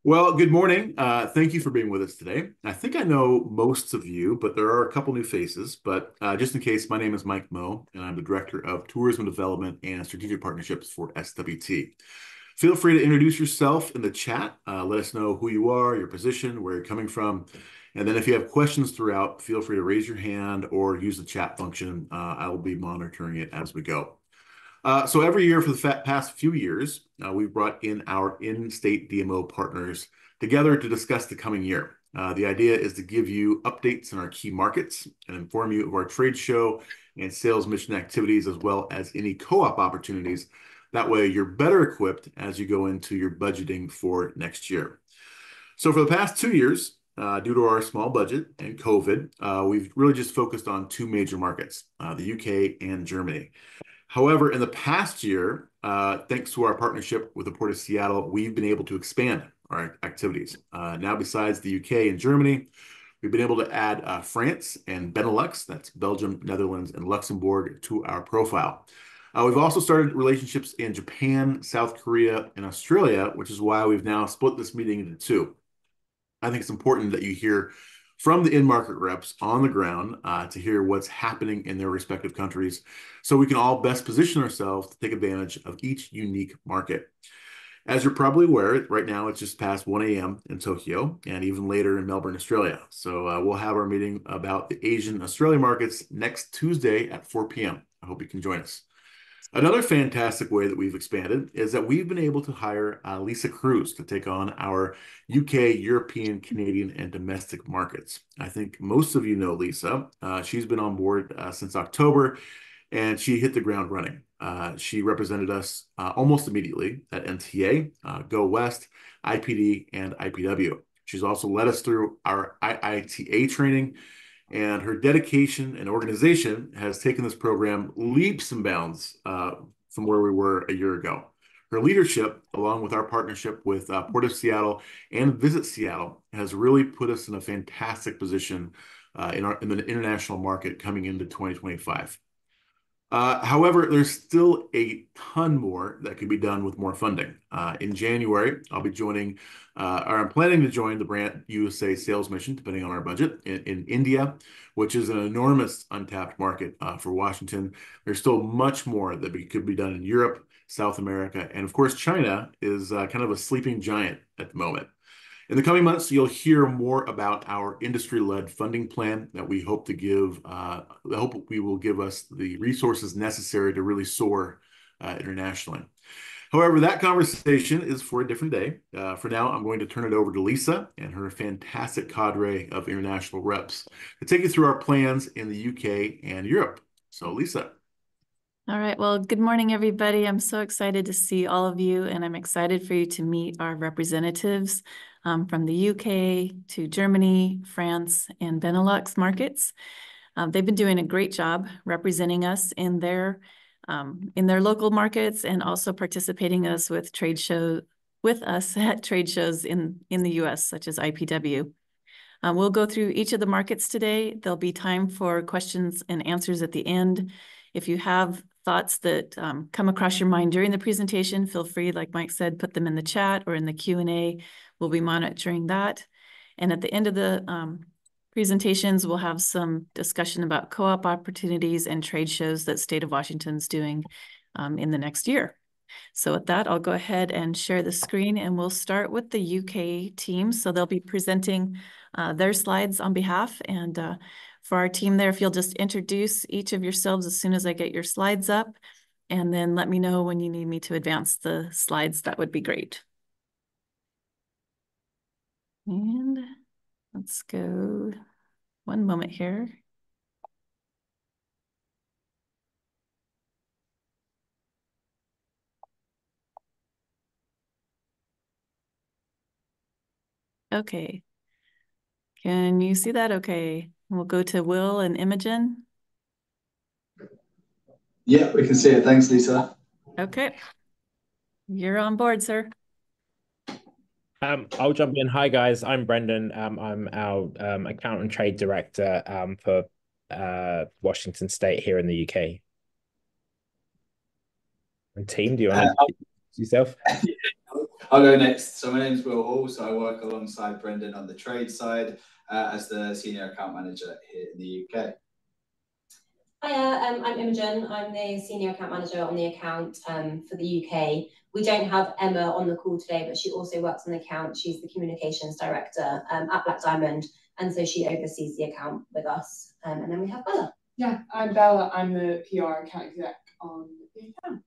Well, good morning. Thank you for being with us today. I think I know most of you, but there are a couple new faces. But just in case, my name is Mike Moe, and I'm the Director of Tourism Development and Strategic Partnerships for SWT. Feel free to introduce yourself in the chat. Let us know who you are, your position, where you're coming from. And then if you have questions throughout, feel free to raise your hand or use the chat function. I will be monitoring it as we go. So every year for the past few years, we've brought in our in-state DMO partners together to discuss the coming year. The idea is to give you updates in our key markets and inform you of our trade show and sales mission activities, as well as any co-op opportunities. That way, you're better equipped as you go into your budgeting for next year. So for the past 2 years, due to our small budget and COVID, we've really just focused on two major markets, the UK and Germany. However, in the past year, thanks to our partnership with the Port of Seattle, we've been able to expand our activities. Now, besides the UK and Germany, we've been able to add France and Benelux, that's Belgium, Netherlands, and Luxembourg, to our profile. We've also started relationships in Japan, South Korea, and Australia, which is why we've now split this meeting into two. I think it's important that you hear from the in-market reps on the ground to hear what's happening in their respective countries so we can all best position ourselves to take advantage of each unique market. As you're probably aware, right now it's just past 1 a.m. in Tokyo and even later in Melbourne, Australia. So we'll have our meeting about the Asian Australia markets next Tuesday at 4 p.m. I hope you can join us. Another fantastic way that we've expanded is that we've been able to hire Lisa Kruse to take on our UK, European, Canadian, and domestic markets. I think most of you know Lisa. She's been on board since October, and she hit the ground running. She represented us almost immediately at NTA, Go West, IPD, and IPW. She's also led us through our IITA training, and her dedication and organization has taken this program leaps and bounds from where we were a year ago. Her leadership, along with our partnership with Port of Seattle and Visit Seattle, has really put us in a fantastic position in the international market coming into 2025. However, there's still a ton more that could be done with more funding. In January, I'll be joining, or I'm planning to join the Brand USA sales mission, depending on our budget, in India, which is an enormous untapped market for Washington. There's still much more that could be done in Europe, South America, and of course, China is kind of a sleeping giant at the moment. In the coming months, you'll hear more about our industry-led funding plan that we hope to give. I hope we will give us the resources necessary to really soar internationally. However, that conversation is for a different day. For now, I'm going to turn it over to Lisa and her fantastic cadre of international reps to take you through our plans in the UK and Europe. So, Lisa. All right. Well, good morning, everybody. I'm so excited to see all of you, and I'm excited for you to meet our representatives from the UK to Germany, France, and Benelux markets. They've been doing a great job representing us in their local markets and also participating with us at trade shows in the US, such as IPW. We'll go through each of the markets today. There'll be time for questions and answers at the end. If you have thoughts that come across your mind during the presentation, feel free, like Mike said, put them in the chat or in the Q&A. We'll be monitoring that. And at the end of the presentations, we'll have some discussion about co-op opportunities and trade shows that State of Washington's doing in the next year. So with that, I'll go ahead and share the screen, and we'll start with the UK team. So they'll be presenting their slides on behalf. And for our team there, if you'll just introduce each of yourselves as soon as I get your slides up, and then let me know when you need me to advance the slides, that would be great. And let's go 1 moment here. Okay. Can you see that? Okay. We'll go to Will and Imogen. Yeah, we can see it. Thanks, Lisa. Okay. You're on board, sir. I'll jump in. Hi, guys. I'm Brendan. I'm our account and trade director for Washington State here in the UK. And team, do you want to introduce yourself? I'll go next. So my name's Will Hall. So I work alongside Brendan on the trade side as the Senior Account Manager here in the UK. Hiya, I'm Imogen. I'm the Senior Account Manager on the account for the UK. We don't have Emma on the call today, but she also works on the account. She's the Communications Director at Black Diamond, and so she oversees the account with us. And then we have Bella. Yeah, I'm Bella. I'm the PR account exec on the account.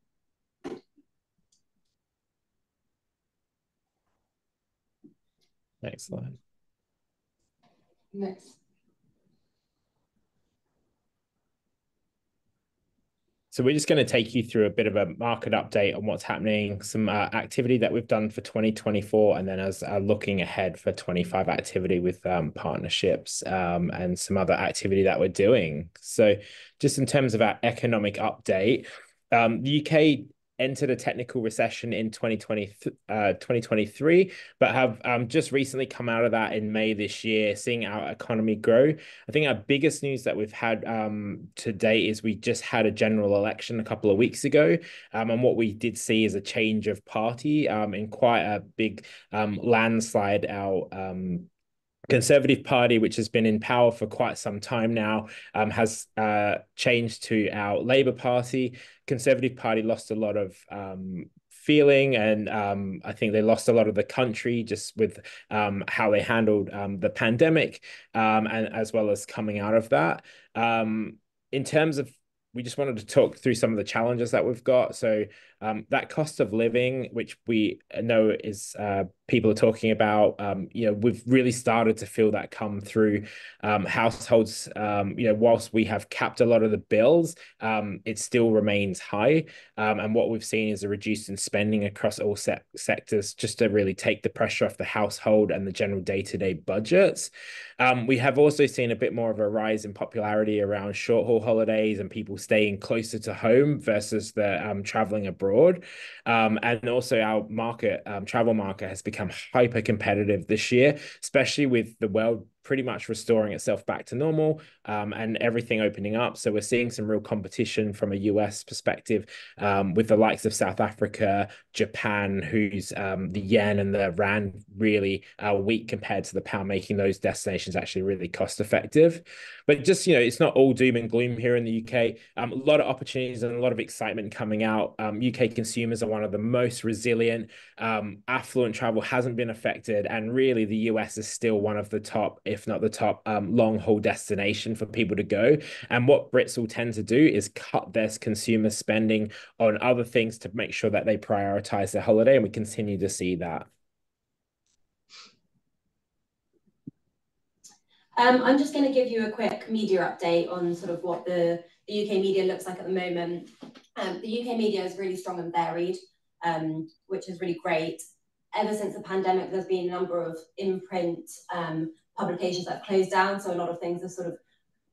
Next slide. Next. So we're just going to take you through a bit of a market update on what's happening, some activity that we've done for 2024, and then as looking ahead for 25 activity with partnerships and some other activity that we're doing. So just in terms of our economic update, the UK entered a technical recession in 2023, but have just recently come out of that in May this year, seeing our economy grow. I think our biggest news that we've had to date is we just had a general election a couple of weeks ago, and what we did see is a change of party in quite a big landslide. Our Conservative Party, which has been in power for quite some time now, has changed to our Labour Party. Conservative Party lost a lot of feeling, and I think they lost a lot of the country just with how they handled the pandemic, and as well as coming out of that. In terms of, we just wanted to talk through some of the challenges that we've got. So that cost of living, which we know is people are talking about, we've really started to feel that come through households. Whilst we have capped a lot of the bills, it still remains high. And what we've seen is a reduce in spending across all sectors, just to really take the pressure off the household and the general day-to-day budgets. We have also seen a bit more of a rise in popularity around short-haul holidays and people staying closer to home versus the traveling abroad. And also our travel market has become hyper competitive this year, especially with the world pretty much restoring itself back to normal and everything opening up. So we're seeing some real competition from a US perspective with the likes of South Africa, Japan, whose the yen and the rand really are weak compared to the pound, making those destinations actually really cost effective. But just, it's not all doom and gloom here in the UK. A lot of opportunities and a lot of excitement coming out. UK consumers are one of the most resilient. Affluent travel hasn't been affected. And really, the US is still one of the top, if not the top, long-haul destination for people to go. And what Brits will tend to do is cut their consumer spending on other things to make sure that they prioritize their holiday. And we continue to see that. I'm just going to give you a quick media update on sort of what the UK media looks like at the moment. The UK media is really strong and varied, which is really great. Ever since the pandemic, there's been a number of in-print publications that have closed down, so a lot of things are sort of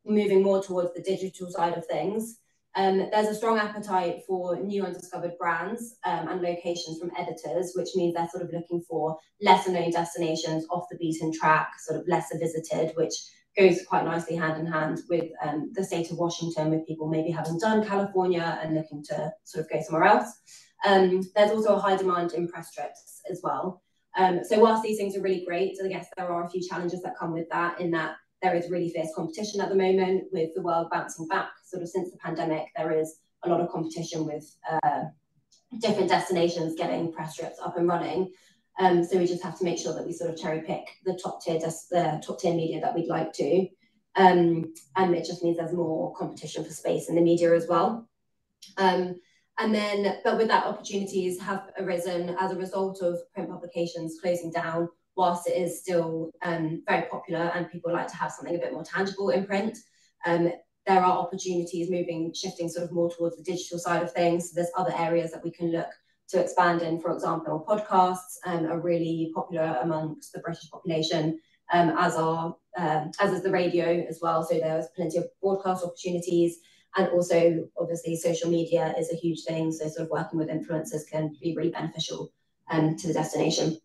moving more towards the digital side of things. There's a strong appetite for new and discovered brands and locations from editors, which means they're sort of looking for lesser known destinations off the beaten track, sort of lesser visited, which goes quite nicely hand in hand with the state of Washington, with people maybe having done California and looking to sort of go somewhere else. There's also a high demand in press trips as well. So whilst these things are really great, I guess there are a few challenges that come with that, in that there is really fierce competition at the moment with the world bouncing back. Sort of since the pandemic, there is a lot of competition with different destinations getting press trips up and running. So we just have to make sure that we sort of cherry pick the top tier media that we'd like to. And it just means there's more competition for space in the media as well. But with that, opportunities have arisen as a result of print publications closing down. Whilst it is still very popular and people like to have something a bit more tangible in print, there are opportunities shifting sort of more towards the digital side of things. So there's other areas that we can look to expand in. For example, podcasts are really popular amongst the British population, as is the radio as well. So there's plenty of broadcast opportunities. And also, obviously, social media is a huge thing. So sort of working with influencers can be really beneficial to the destination.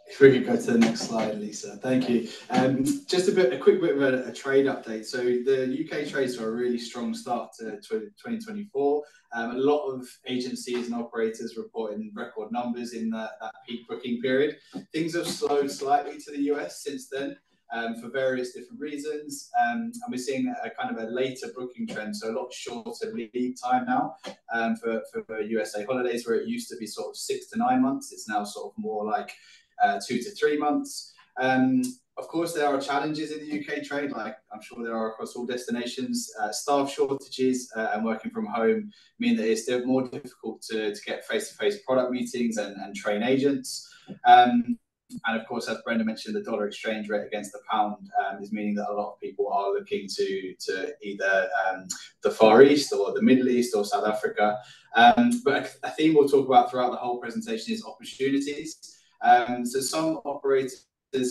If we could go to the next slide, Lisa. Thank you. Just a quick bit of a trade update. So the UK trades are a really strong start to 2024. A lot of agencies and operators reporting record numbers in that peak booking period. Things have slowed slightly to the US since then. For various different reasons, and we're seeing a kind of a later booking trend, so a lot shorter lead time now for USA holidays, where it used to be sort of 6 to 9 months. It's now sort of more like 2 to 3 months. Of course, there are challenges in the UK trade, like I'm sure there are across all destinations. Staff shortages and working from home mean that it's more difficult to get face-to-face product meetings and train agents. And of course, as Brenda mentioned, the dollar exchange rate against the pound is meaning that a lot of people are looking to either the Far East or the Middle East or South Africa. But a theme we'll talk about throughout the whole presentation is opportunities. So some operators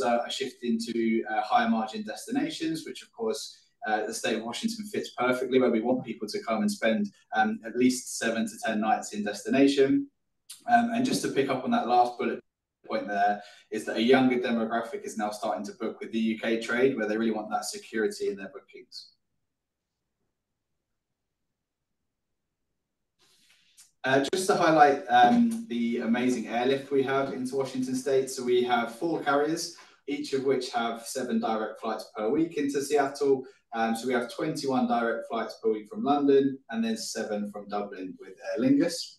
are shifting to higher margin destinations, which of course the state of Washington fits perfectly, where we want people to come and spend at least 7 to 10 nights in destination. And just to pick up on that last bullet point there, is that a younger demographic is now starting to book with the UK trade, where they really want that security in their bookings. Just to highlight the amazing airlift we have into Washington State. So we have 4 carriers, each of which have 7 direct flights per week into Seattle. So we have 21 direct flights per week from London, and then 7 from Dublin with Aer Lingus.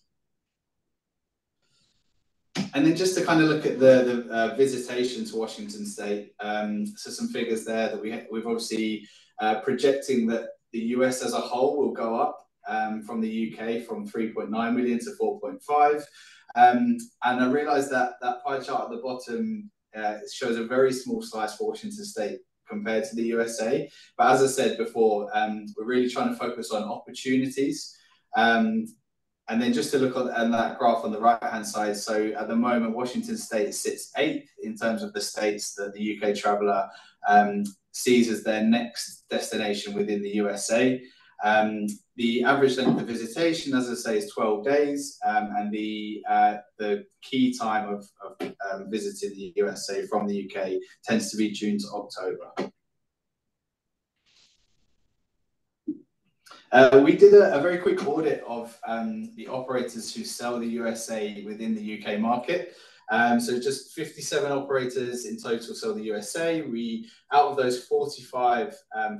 And then just to kind of look at the visitation to Washington State, so some figures there that we've obviously projecting that the US as a whole will go up from the UK from 3.9 million to 4.5. And I realised that pie chart at the bottom shows a very small slice for Washington State compared to the USA. But as I said before, we're really trying to focus on opportunities. And then just to look at that graph on the right-hand side, so at the moment, Washington State sits 8th in terms of the states that the UK traveller sees as their next destination within the USA. The average length of visitation, as I say, is 12 days, and the key time of visiting the USA from the UK tends to be June to October. We did a very quick audit of the operators who sell the USA within the UK market. So just 57 operators in total sell the USA. Out of those, 45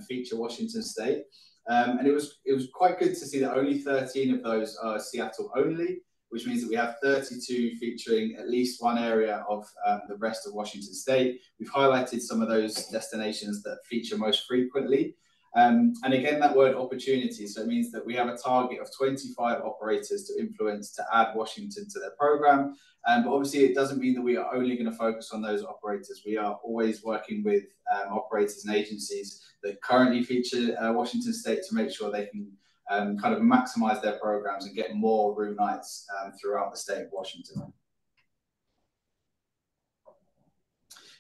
feature Washington State. And it was quite good to see that only 13 of those are Seattle only, which means that we have 32 featuring at least one area of the rest of Washington State. We've highlighted some of those destinations that feature most frequently. And again, that word opportunity, so it means that we have a target of 25 operators to influence to add Washington to their program. But obviously, it doesn't mean that we are only going to focus on those operators. We are always working with operators and agencies that currently feature Washington State to make sure they can kind of maximize their programs and get more room nights throughout the state of Washington.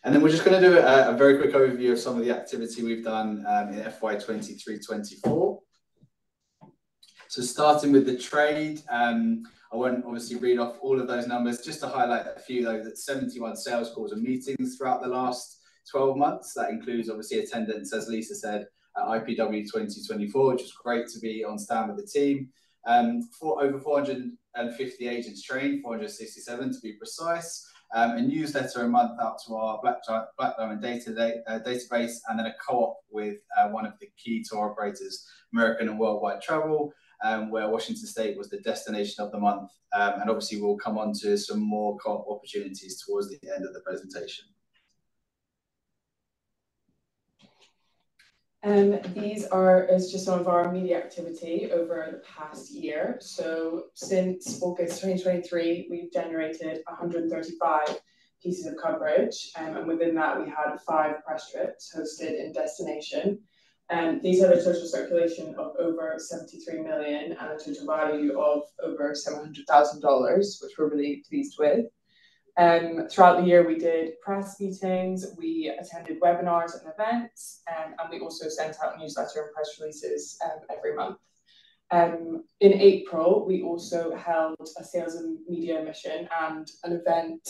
And then we're just going to do a very quick overview of some of the activity we've done in FY 23-24. So starting with the trade, I won't obviously read off all of those numbers, just to highlight a few though, that 71 sales calls and meetings throughout the last 12 months. That includes obviously attendance, as Lisa said, at IPW 2024, which was great to be on stand with the team. Over 450 agents trained, 467 to be precise. A newsletter a month out to our Black Diamond database, and then a co-op with one of the key tour operators, American and Worldwide Travel, where Washington State was the destination of the month. And obviously we'll come on to some more co-op opportunities towards the end of the presentation. These is just some of our media activity over the past year. So since August 2023, we've generated 135 pieces of coverage, and within that we had 5 press trips hosted in destination. These had a total circulation of over 73 million and a total value of over $700,000, which we're really pleased with. Throughout the year, we did press meetings, we attended webinars and events, and we also sent out newsletter and press releases every month. In April, we also held a sales and media mission and an event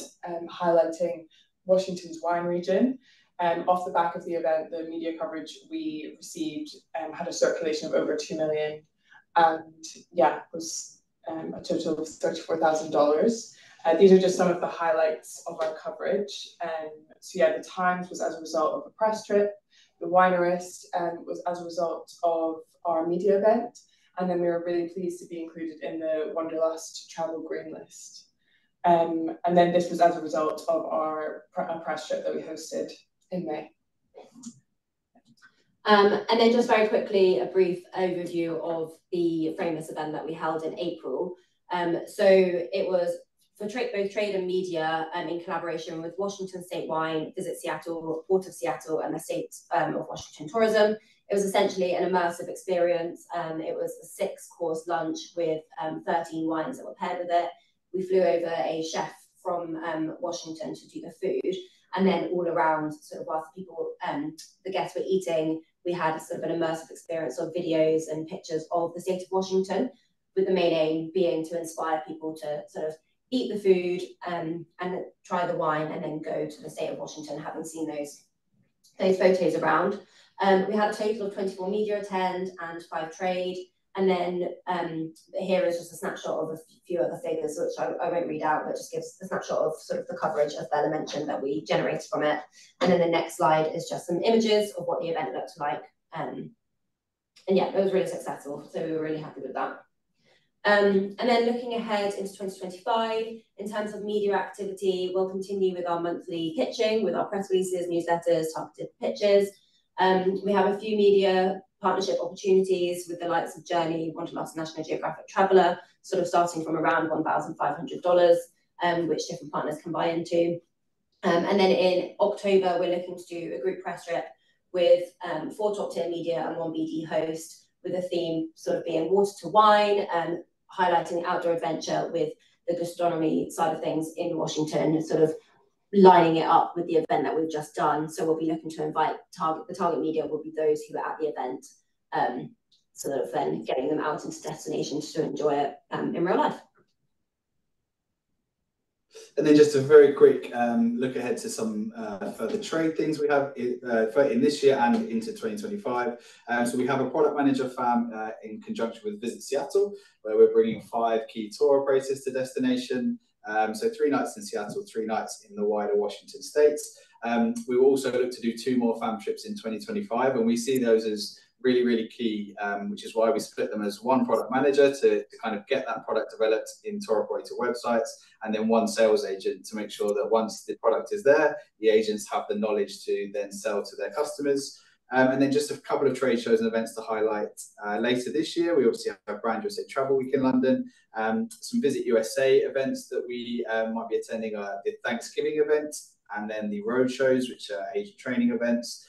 highlighting Washington's wine region. Off the back of the event, the media coverage we received had a circulation of over 2 million, and yeah, was a total of $34,000. These are just some of the highlights of our coverage. So yeah, the Times was as a result of a press trip. The Winerist was as a result of our media event. And then we were really pleased to be included in the Wanderlust Travel Green List. And then this was as a result of our press trip that we hosted in May. And then just very quickly, a brief overview of the Famous event that we held in April. So it was for both trade and media in collaboration with Washington State Wine, Visit Seattle, Port of Seattle, and the State of Washington Tourism. It was essentially an immersive experience. It was a 6-course lunch with 13 wines that were paired with it. We flew over a chef from Washington to do the food. And then all around, sort of whilst people, the guests were eating, we had sort of an immersive experience of videos and pictures of the state of Washington, with the main aim being to inspire people to sort of eat the food and try the wine and then go to the state of Washington, having seen those photos around. We had a total of 24 media attend and 5 trade. And then here is just a snapshot of a few other figures, which I won't read out, but just gives a snapshot of sort of the coverage, as Bella mentioned, that we generated from it. And then the next slide is just some images of what the event looked like. And yeah, it was really successful. So we were really happy with that. And then looking ahead into 2025, in terms of media activity, we'll continue with our monthly pitching, with our press releases, newsletters, targeted pitches. We have a few media partnership opportunities with the likes of Journey, Wanderlust, National Geographic Traveller, sort of starting from around $1,500, which different partners can buy into. And then in October, we're looking to do a group press trip with 4 top-tier media and 1 BD host, with a theme sort of being water to wine, and highlighting outdoor adventure with the gastronomy side of things in Washington, sort of lining it up with the event that we've just done. So we'll be looking to invite the target media will be those who are at the event, sort of then getting them out into destinations to enjoy it in real life. And then just a very quick look ahead to some further trade things we have in this year and into 2025. So we have a product manager fam in conjunction with Visit Seattle, where we're bringing 5 key tour operators to destination. So 3 nights in Seattle, 3 nights in the wider Washington states. We will also look to do 2 more fam trips in 2025, and we see those as really, really key, which is why we split them as 1 product manager to kind of get that product developed in tour operator websites, and then 1 sales agent to make sure that once the product is there, the agents have the knowledge to then sell to their customers. And then just a couple of trade shows and events to highlight. Later this year, we obviously have Brand USA Travel Week in London, some Visit USA events that we might be attending, the Thanksgiving event, and then the road shows, which are agent training events.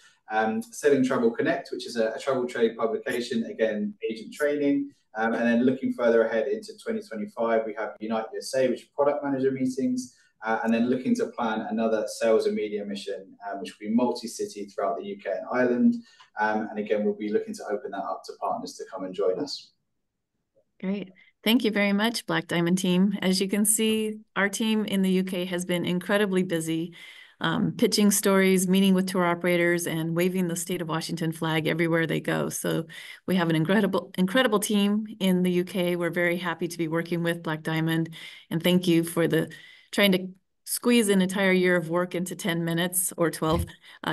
Selling Travel Connect, which is a travel trade publication, again, agent training. And then looking further ahead into 2025, we have Unite USA, which are product manager meetings. And then looking to plan another sales and media mission, which will be multi-city throughout the UK and Ireland. And again, we'll be looking to open that up to partners to come and join us. Great. Thank you very much, Black Diamond team. As you can see, our team in the UK has been incredibly busy, pitching stories, meeting with tour operators, and waving the state of Washington flag everywhere they go. So we have an incredible team in the UK. We're very happy to be working with Black Diamond, and thank you for trying to squeeze an entire year of work into 10 minutes or 12.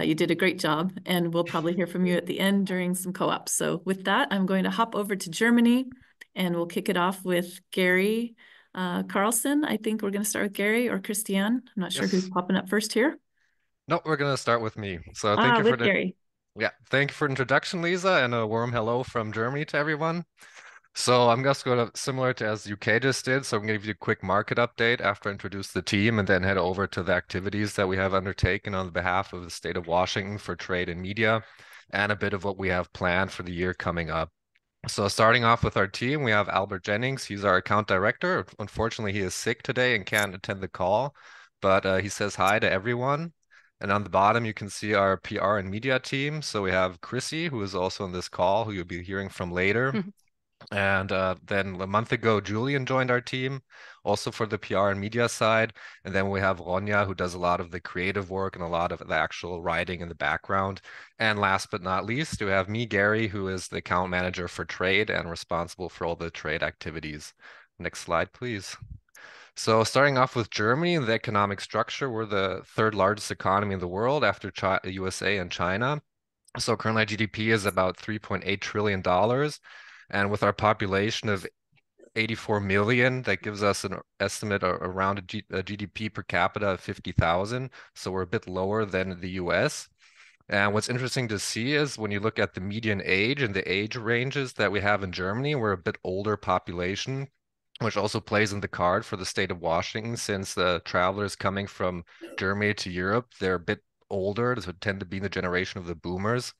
You did a great job, and we'll probably hear from you at the end during some co-ops. So with that, I'm going to hop over to Germany, and we'll kick it off with Gary Carlson. I think we're going to start with Gary or Christiane. I'm not sure who's popping up first here. No, we're going to start with me. So thank you for Gary. Yeah, thank you for the introduction, Lisa, and a warm hello from Germany to everyone. So I'm just going to, similar to as UK just did, so I'm going to give you a quick market update after I introduce the team, and then head over to the activities that we have undertaken on behalf of the state of Washington for trade and media, and a bit of what we have planned for the year coming up. So starting off with our team, we have Albert Jennings. He's our account director. Unfortunately, he is sick today and can't attend the call, but he says hi to everyone. And on the bottom, you can see our PR and media team. So we have Kruse, who is also on this call, who you'll be hearing from later. And then a month ago, Julian joined our team, also for the PR and media side. And then we have Ronja, who does a lot of the creative work and a lot of the actual writing in the background. And last but not least, we have me, Gary, who is the account manager for trade and responsible for all the trade activities. Next slide, please. So starting off with Germany, the economic structure, we're the third largest economy in the world after USA and China. So currently our GDP is about $3.8 trillion. And with our population of 84 million, that gives us an estimate around a GDP per capita of 50,000. So we're a bit lower than the US. And what's interesting to see is when you look at the median age and the age ranges that we have in Germany, we're a bit older population, which also plays in the card for the state of Washington, since the travelers coming from Germany to Europe, they're a bit older, so tend to be in the generation of the boomers.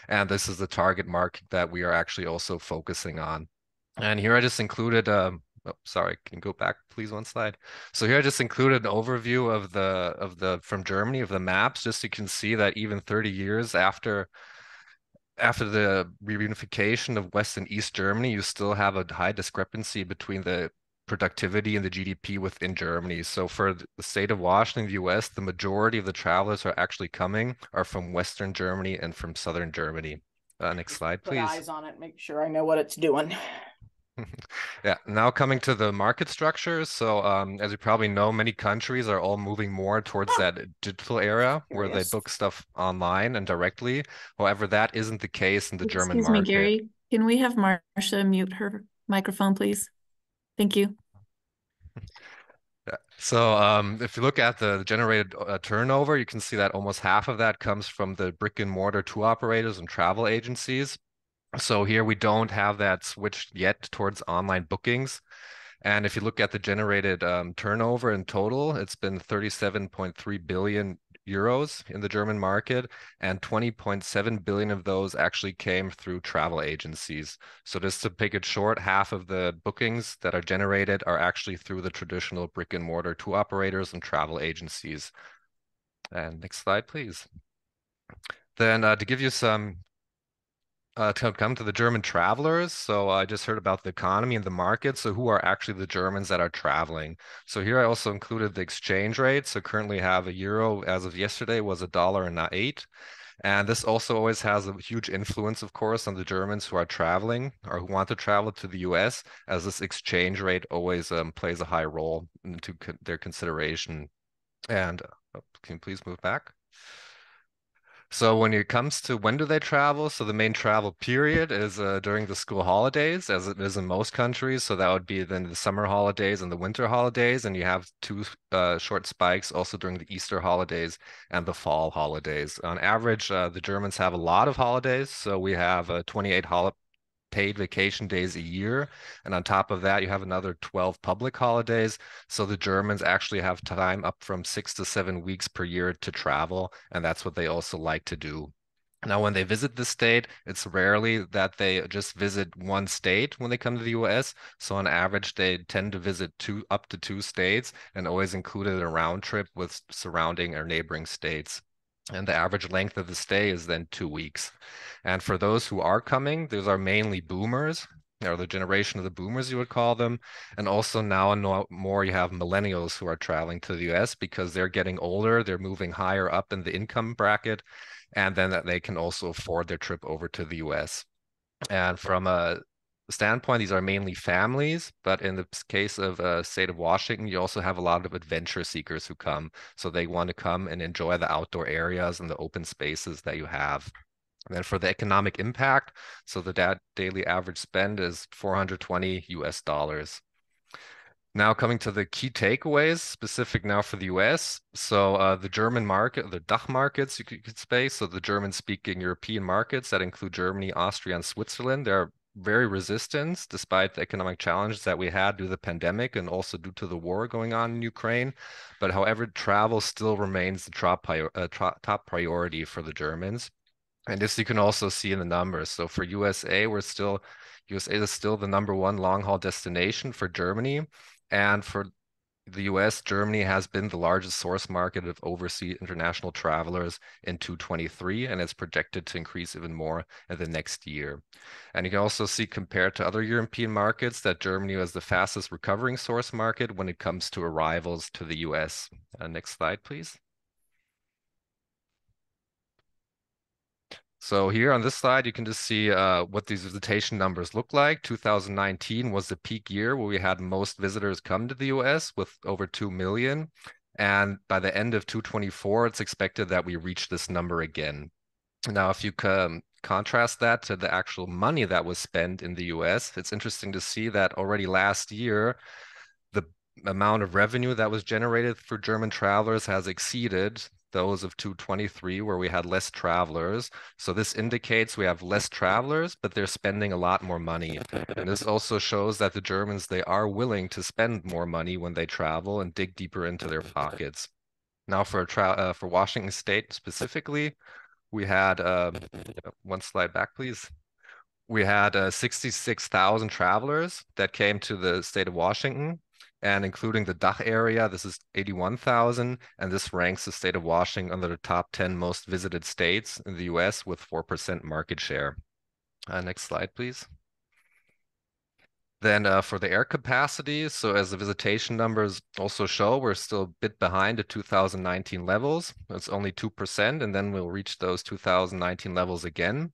And this is the target market that we are actually also focusing on. And here I just included, oh, sorry, can you go back, please, one slide? So here I just included an overview of the from Germany of the maps, just so you can see that even 30 years after the reunification of West and East Germany, you still have a high discrepancy between the productivity and the GDP within Germany. So for the state of Washington, the US, the majority of the travelers who are actually coming are from Western Germany and from Southern Germany. Next slide, please. Put eyes on it, make sure I know what it's doing. Yeah, now coming to the market structure. So as you probably know, many countries are all moving more towards that digital era where they book stuff online and directly. However, that isn't the case in the German market. Excuse me, Gary. Can we have Marcia mute her microphone, please? Thank you. Yeah. So if you look at the generated turnover, you can see that almost half of that comes from the brick and mortar tour operators and travel agencies. So here we don't have that switched yet towards online bookings. And if you look at the generated turnover in total, it's been 37.3 billion euros in the German market, and 20.7 billion of those actually came through travel agencies. So just to pick it short, half of the bookings that are generated are actually through the traditional brick and mortar tour operators and travel agencies. And next slide, please. Then to give you some to come to the German travelers. So I just heard about the economy and the market. So who are actually the Germans that are traveling? So here I also included the exchange rate. So currently have a euro as of yesterday was $1.08. And this also always has a huge influence, of course, on the Germans who are traveling or who want to travel to the US, as this exchange rate always plays a high role into their consideration. And can you please move back? So when it comes to when do they travel, so the main travel period is during the school holidays, as it is in most countries. So that would be then the summer holidays and the winter holidays, and you have two short spikes also during the Easter holidays and the fall holidays. On average, the Germans have a lot of holidays, so we have 28 paid vacation days a year. And on top of that, you have another 12 public holidays. So the Germans actually have time up from 6 to 7 weeks per year to travel. And that's what they also like to do. Now, when they visit the state, it's rarely that they just visit one state when they come to the US. So on average, they tend to visit up to two states and always included a round trip with surrounding or neighboring states. And the average length of the stay is then 2 weeks. And for those who are coming, those are mainly boomers, or the generation of the boomers, you would call them. And also now and more, you have millennials who are traveling to the US because they're getting older, they're moving higher up in the income bracket, and then that they can also afford their trip over to the US. And from a standpoint, these are mainly families, but in the case of state of Washington, you also have a lot of adventure seekers who come. So they want to come and enjoy the outdoor areas and the open spaces that you have. And then for the economic impact, so the daily average spend is 420 US dollars. Now coming to the key takeaways, specific now for the US. So the German market, the DACH markets, you could say, so the German-speaking European markets that include Germany, Austria, and Switzerland, they're very resistant despite the economic challenges that we had due to the pandemic and also due to the war going on in Ukraine. But however, travel still remains the top priority for the Germans. And this you can also see in the numbers. So for USA, USA is still the #1 long-haul destination for Germany. And for the US, Germany has been the largest source market of overseas international travelers in 2023, and it's projected to increase even more in the next year. And you can also see, compared to other European markets, that Germany was the fastest recovering source market when it comes to arrivals to the US. Next slide, please. So here on this slide, you can just see what these visitation numbers look like. 2019 was the peak year where we had most visitors come to the US with over 2 million. And by the end of 2024, it's expected that we reach this number again. Now, if you contrast that to the actual money that was spent in the US, it's interesting to see that already last year, the amount of revenue that was generated for German travelers has exceeded those of 2023, where we had less travelers. So this indicates we have less travelers, but they're spending a lot more money. And this also shows that the Germans, they are willing to spend more money when they travel and dig deeper into their pockets. Now for Washington State specifically, we had, one slide back, please. We had 66,000 travelers that came to the state of Washington. And including the DACH area, this is 81,000, and this ranks the state of Washington under the top 10 most visited states in the US with 4% market share. Next slide, please. Then for the air capacity, so as the visitation numbers also show, we're still a bit behind the 2019 levels. It's only 2%, and then we'll reach those 2019 levels again.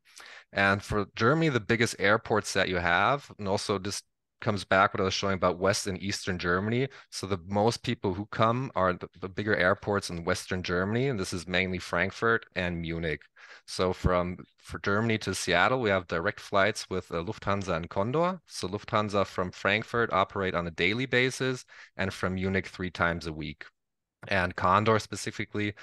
And for Germany, the biggest airports that you have, and also this comes back what I was showing about West and Eastern Germany. So the most people who come are the bigger airports in Western Germany, and this is mainly Frankfurt and Munich. So for Germany to Seattle, we have direct flights with Lufthansa and Condor. So Lufthansa from Frankfurt operate on a daily basis, and from Munich 3 times a week. And Condor specifically,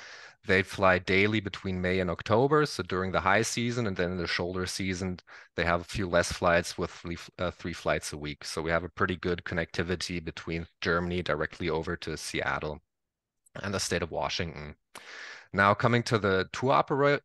they fly daily between May and October, so during the high season, and then in the shoulder season, they have a few less flights with 3 flights a week. So we have a pretty good connectivity between Germany directly over to Seattle and the state of Washington. Now coming to the tour operators,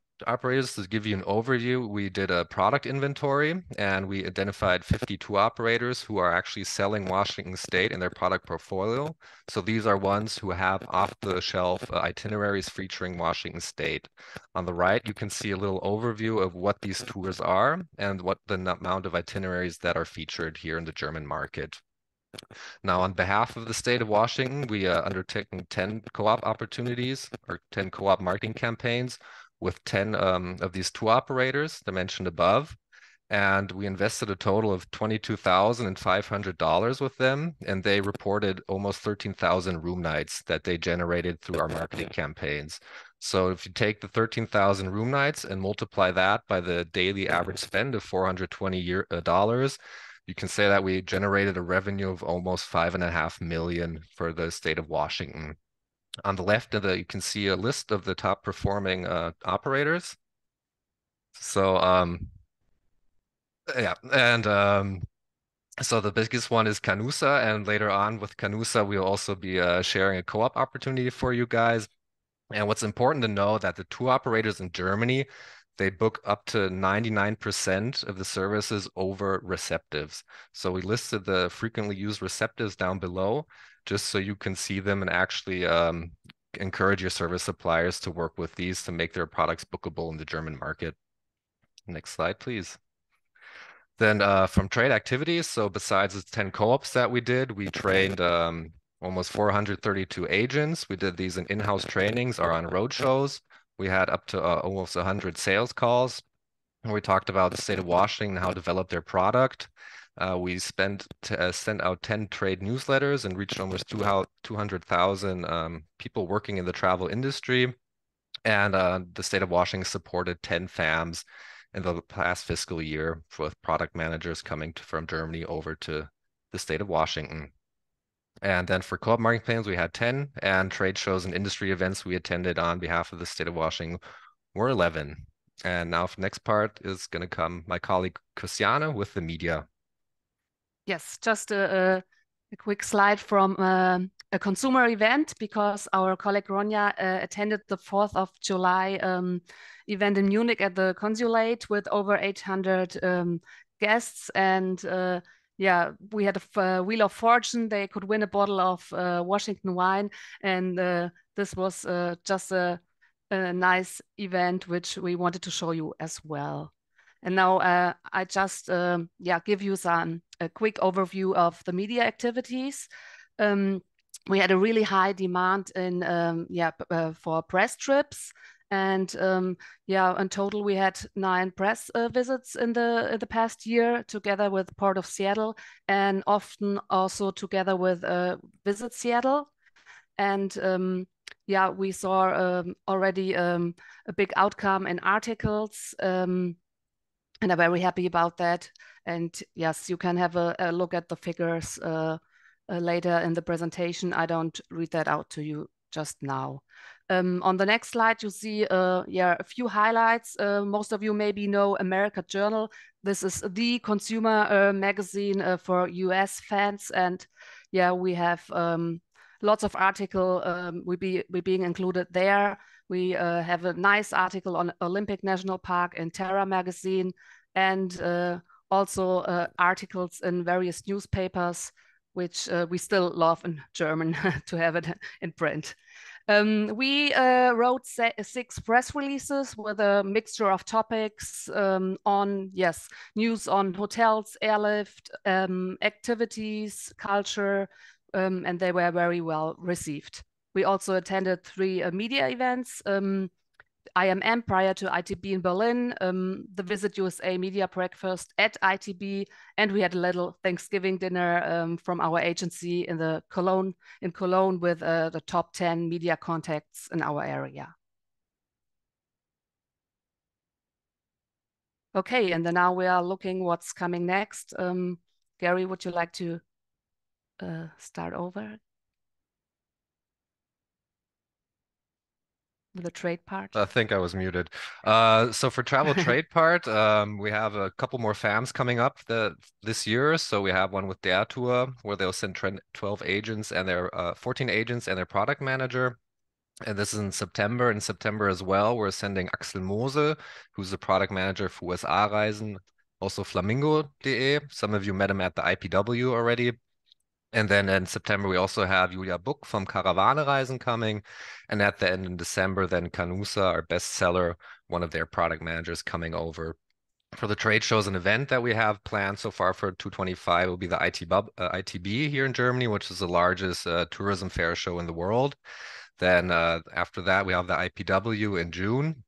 to give you an overview, we did a product inventory and we identified 52 operators who are actually selling Washington State in their product portfolio. So these are ones who have off-the-shelf itineraries featuring Washington State. On the right, you can see a little overview of what these tours are and what the amount of itineraries that are featured here in the German market. Now, on behalf of the state of Washington, we undertaken 10 co-op opportunities or 10 co-op marketing campaigns with 10 of these tour operators that mentioned above. And we invested a total of $22,500 with them, and they reported almost 13,000 room nights that they generated through our marketing campaigns. So if you take the 13,000 room nights and multiply that by the daily average spend of $420, you can say that we generated a revenue of almost $5.5 million for the state of Washington. On the left of you can see a list of the top performing operators. So yeah, and so the biggest one is Kruse, and later on with Kruse, we'll also be sharing a co-op opportunity for you guys. And what's important to know that the tour operators in Germany, they book up to 99% of the services over receptives. So we listed the frequently used receptives down below, just so you can see them and actually encourage your service suppliers to work with these to make their products bookable in the German market. Next slide, please. Then from trade activities, so besides the 10 co-ops that we did, we trained almost 432 agents. We did these in in-house trainings or on road shows. We had up to almost 100 sales calls. And we talked about the state of Washington, how to develop their product. We sent out 10 trade newsletters and reached almost 200,000 people working in the travel industry. And the state of Washington supported 10 FAMs in the past fiscal year with product managers coming from Germany over to the state of Washington. And then for co-op marketing plans, we had 10, and trade shows and industry events we attended on behalf of the state of Washington were 11. And now for the next part is going to come my colleague Christiane with the media. Yes, just a quick slide from a consumer event, because our colleague Ronja attended the 4th of July event in Munich at the consulate with over 800 guests, and yeah, we had a Wheel of Fortune. They could win a bottle of Washington wine, and this was just a nice event which we wanted to show you as well. And now I just give you a quick overview of the media activities. We had a really high demand in for press trips. And in total, we had 9 press visits in the past year, together with Port of Seattle, and often also together with Visit Seattle. And we saw already a big outcome in articles, and I'm very happy about that. And yes, you can have a look at the figures later in the presentation. I don't read that out to you just now. On the next slide, you see a few highlights. Most of you maybe know America Journal. This is the consumer magazine for US fans. And yeah, we have lots of article we being included there. We have a nice article on Olympic National Park in Terra magazine, and also articles in various newspapers, which we still love in German to have it in print. We wrote 6 press releases with a mixture of topics on, news on hotels, airlift, activities, culture, and they were very well received. We also attended 3 media events, IMM prior to ITB in Berlin, the Visit USA Media Breakfast at ITB, and we had a little Thanksgiving dinner from our agency in Cologne with the top 10 media contacts in our area. Okay, and then now we are looking what's coming next. Gary, would you like to start over with the trade part? I think I was muted. So for travel trade part, we have a couple more FAMs coming up this year. So we have one with Der Tour, where they'll send 12 agents and their 14 agents and their product manager. And this is in September. In September as well, we're sending Axel Mose, who's the product manager for USA Reisen, also Flamingo.de. Some of you met him at the IPW already. And then in September, we also have Julia Buck from Karawane Reisen coming. And at the end in December, then Kruse, our bestseller, one of their product managers, coming over. For the trade shows and event that we have planned so far for 2025 will be the ITB here in Germany, which is the largest tourism fair show in the world. Then after that, we have the IPW in June.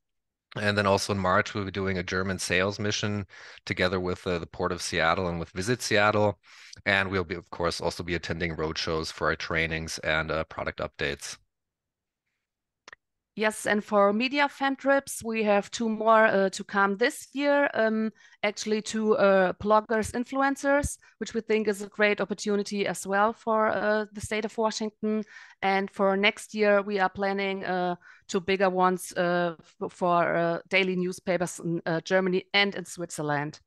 And then also in March, we'll be doing a German sales mission together with the Port of Seattle and with Visit Seattle. And we'll be, of course, also be attending roadshows for our trainings and product updates. Yes, and for media fan trips, we have 2 more to come this year. Actually, 2 bloggers, influencers, which we think is a great opportunity as well for the state of Washington. And for next year, we are planning 2 bigger ones for daily newspapers in Germany and in Switzerland.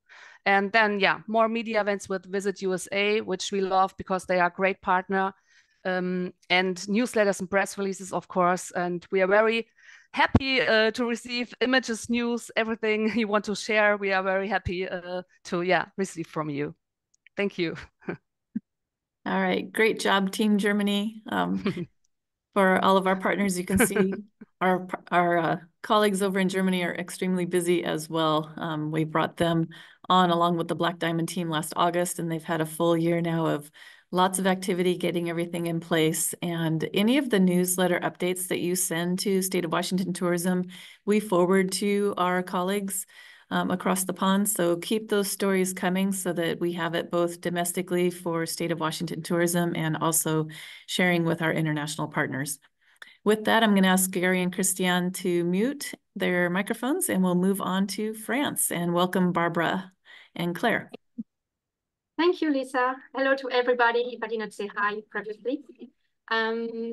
And then, more media events with Visit USA, which we love because they are a great partner. And newsletters and press releases, of course. And we are very happy to receive images, news, everything you want to share. We are very happy to receive from you. Thank you. All right, great job, Team Germany. For all of our partners, you can see our colleagues over in Germany are extremely busy as well. We brought them on along with the Black Diamond team last August, and they've had a full year now of lots of activity, getting everything in place. And any of the newsletter updates that you send to State of Washington Tourism, we forward to our colleagues across the pond. So keep those stories coming so that we have it both domestically for State of Washington Tourism and also sharing with our international partners. With that, I'm going to ask Gary and Christiane to mute their microphones, and we'll move on to France and welcome Barbara and Claire. Thank you, Lisa. Hello to everybody, if I did not say hi previously.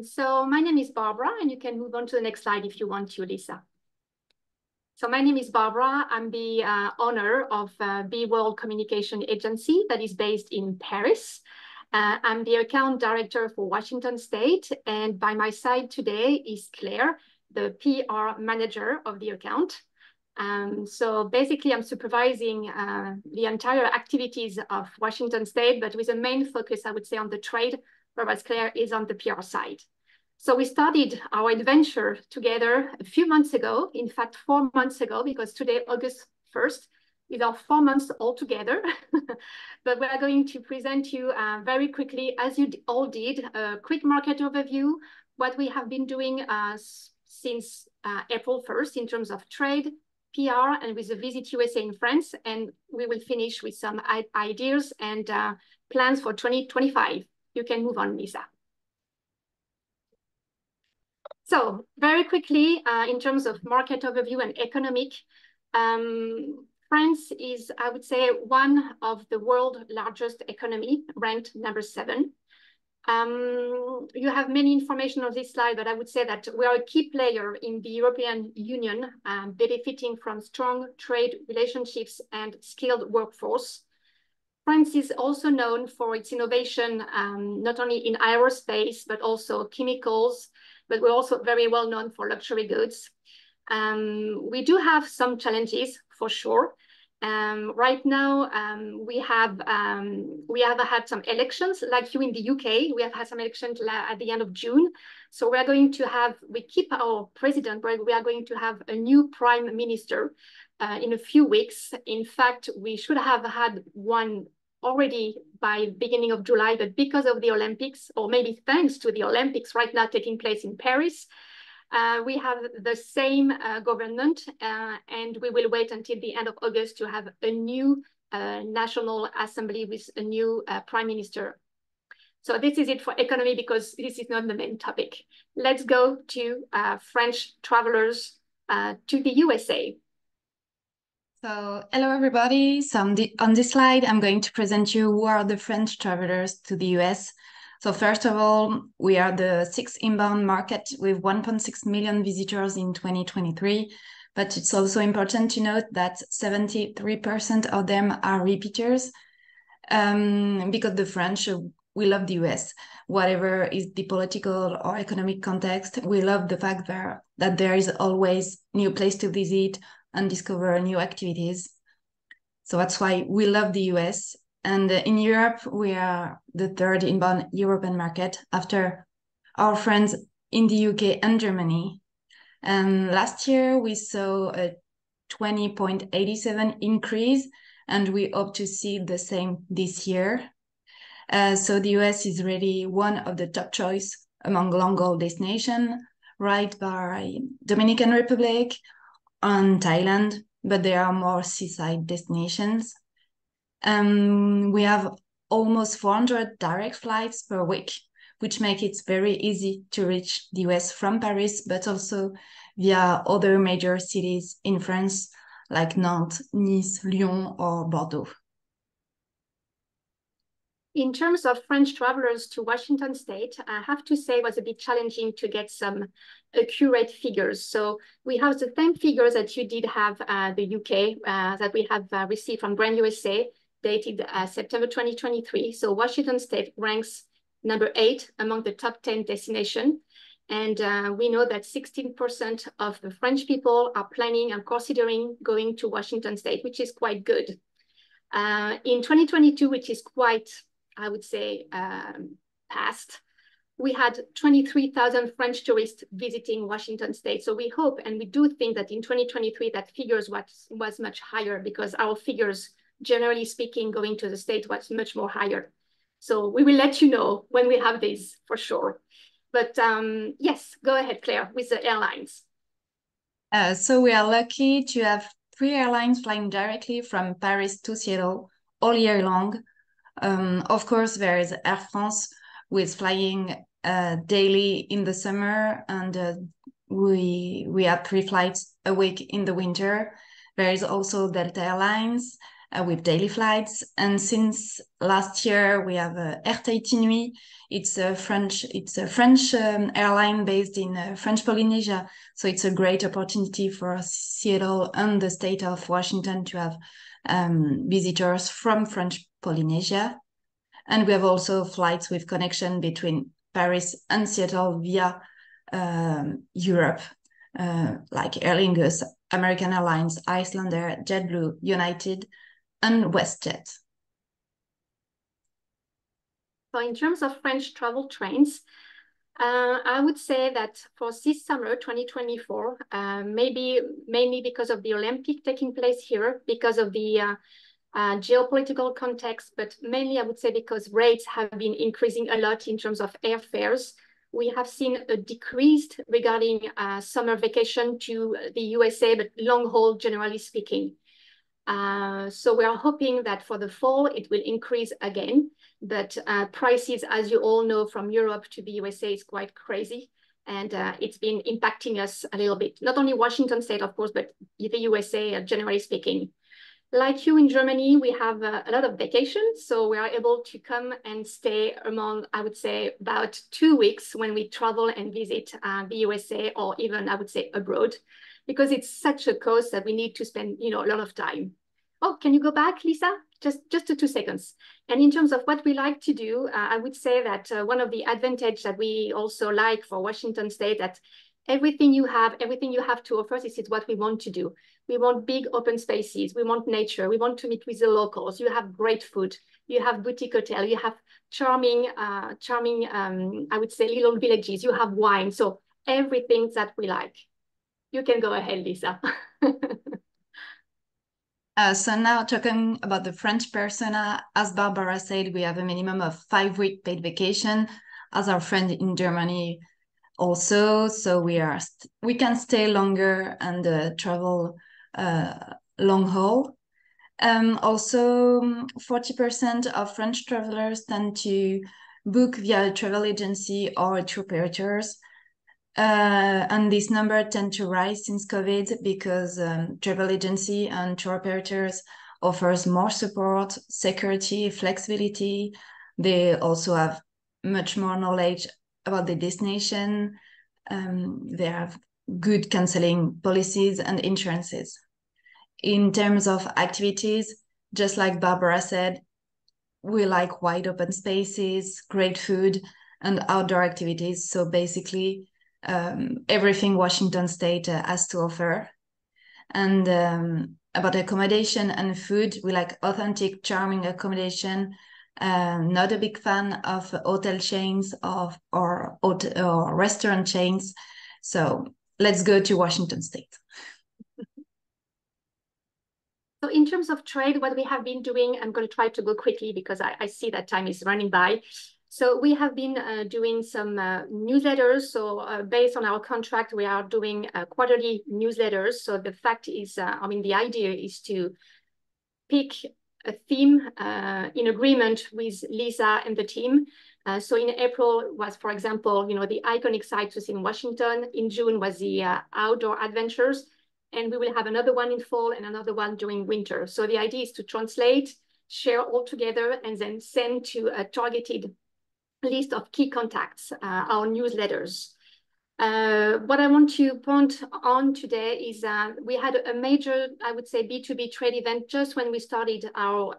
So my name is Barbara, and you can move on to the next slide if you want to, Lisa. So my name is Barbara. I'm the owner of B World Communication Agency that is based in Paris. I'm the account director for Washington State, and by my side today is Claire, the PR manager of the account. So basically, I'm supervising the entire activities of Washington State, but with a main focus, I would say, on the trade, whereas Claire is on the PR side. So we started our adventure together a few months ago, in fact, 4 months ago, because today, August 1st, is our 4 months all together. But we are going to present you very quickly, as you all did, a quick market overview, what we have been doing since April 1st in terms of trade, PR, and with the Visit USA in France. And we will finish with some ideas and plans for 2025. You can move on, Lisa. So very quickly, in terms of market overview and economic, France is, I would say, one of the world's largest economy, ranked number 7. You have many information on this slide, but I would say that we are a key player in the European Union, benefiting from strong trade relationships and skilled workforce. France is also known for its innovation, not only in aerospace, but also chemicals, but we're also very well known for luxury goods. We do have some challenges for sure. Right now, we have had some elections, like you in the UK. We have had some elections at the end of June. So we keep our president, but we are going to have a new prime minister in a few weeks. In fact, we should have had one already by beginning of July, but because of the Olympics, or maybe thanks to the Olympics right now taking place in Paris, we have the same government, and we will wait until the end of August to have a new National Assembly with a new Prime Minister. So this is it for economy, because this is not the main topic. Let's go to French travelers to the USA. So hello everybody. So on this slide, I'm going to present you who are the French travelers to the US. So first of all, we are the 6th inbound market with 1.6 million visitors in 2023. But it's also important to note that 73% of them are repeaters, because the French, we love the US. Whatever is the political or economic context, we love the fact that there is always new place to visit and discover new activities. So that's why we love the US. And in Europe, we are the 3rd inbound European market after our friends in the UK and Germany. Last year, we saw a 20.87 increase, and we hope to see the same this year. So the US is really one of the top choice among long-haul destinations, right by Dominican Republic and Thailand, but there are more seaside destinations. We have almost 400 direct flights per week, which make it very easy to reach the US from Paris, but also via other major cities in France, like Nantes, Nice, Lyon, or Bordeaux. In terms of French travelers to Washington State, I have to say it was a bit challenging to get some accurate figures. So we have the same figures that you did have the UK, that we have received from Brand USA, dated September 2023. So Washington State ranks number 8 among the top 10 destinations. And we know that 16% of the French people are planning and considering going to Washington State, which is quite good. In 2022, which is quite, I would say, past, we had 23,000 French tourists visiting Washington State. So we hope, and we do think that in 2023, that figures was much higher, because our figures, generally speaking, going to the state was much more higher. So we will let you know when we have this for sure. But yes, go ahead, Claire, with the airlines. So we are lucky to have 3 airlines flying directly from Paris to Seattle all year long. Of course, there is Air France with flying daily in the summer, and we have 3 flights a week in the winter. There is also Delta Airlines with daily flights, and since last year we have Air Tahiti Nui. It's a French airline based in French Polynesia, so it's a great opportunity for Seattle and the state of Washington to have visitors from French Polynesia. And we have also flights with connection between Paris and Seattle via Europe, like Aer Lingus American Airlines, Icelandair, JetBlue, United, and WestJet. So in terms of French travel trends, I would say that for this summer, 2024, maybe mainly because of the Olympic taking place here, because of the geopolitical context, but mainly I would say because rates have been increasing a lot in terms of airfares. We have seen a decrease regarding summer vacation to the USA, but long haul, generally speaking. So we are hoping that for the fall, it will increase again. But prices, as you all know, from Europe to the USA is quite crazy. And it's been impacting us a little bit. Not only Washington State, of course, but the USA, generally speaking. Like you in Germany, we have a lot of vacations. So we are able to come and stay among, I would say, about 2 weeks when we travel and visit the USA or even, I would say, abroad, because it's such a cost that we need to spend, a lot of time. Oh, can you go back, Lisa? Just 2 seconds. And in terms of what we like to do, I would say that one of the advantages that we also like for Washington State, that everything you have to offer, this is what we want to do. We want big open spaces. We want nature. We want to meet with the locals. You have great food. You have boutique hotel. You have charming, I would say, little villages. You have wine. So everything that we like. You can go ahead, Lisa. So now talking about the French persona, as Barbara said, we have a minimum of 5-week paid vacation, as our friend in Germany also. So we can stay longer and travel long haul. Also, 40% of French travelers tend to book via a travel agency or tour operators. And this number tend to rise since COVID because travel agency and tour operators offers more support, security, flexibility. They also have much more knowledge about the destination. They have good cancelling policies and insurances. In terms of activities, just like Barbara said, we like wide open spaces, great food, and outdoor activities. So basically, everything Washington State has to offer. And about accommodation and food, we like authentic, charming accommodation. Not a big fan of hotel chains or restaurant chains. So let's go to Washington State. So in terms of trade, what we have been doing, I'm going to try to go quickly because I see that time is running by. So we have been doing some newsletters. So based on our contract, we are doing quarterly newsletters. So the fact is, the idea is to pick a theme in agreement with Lisa and the team. So in April was, for example, the iconic sites in Washington. In June was the outdoor adventures. And we will have another one in fall and another one during winter. So the idea is to translate, share all together, and then send to a targeted list of key contacts, our newsletters. What I want to point on today is we had a major, I would say, B2B trade event just when we started our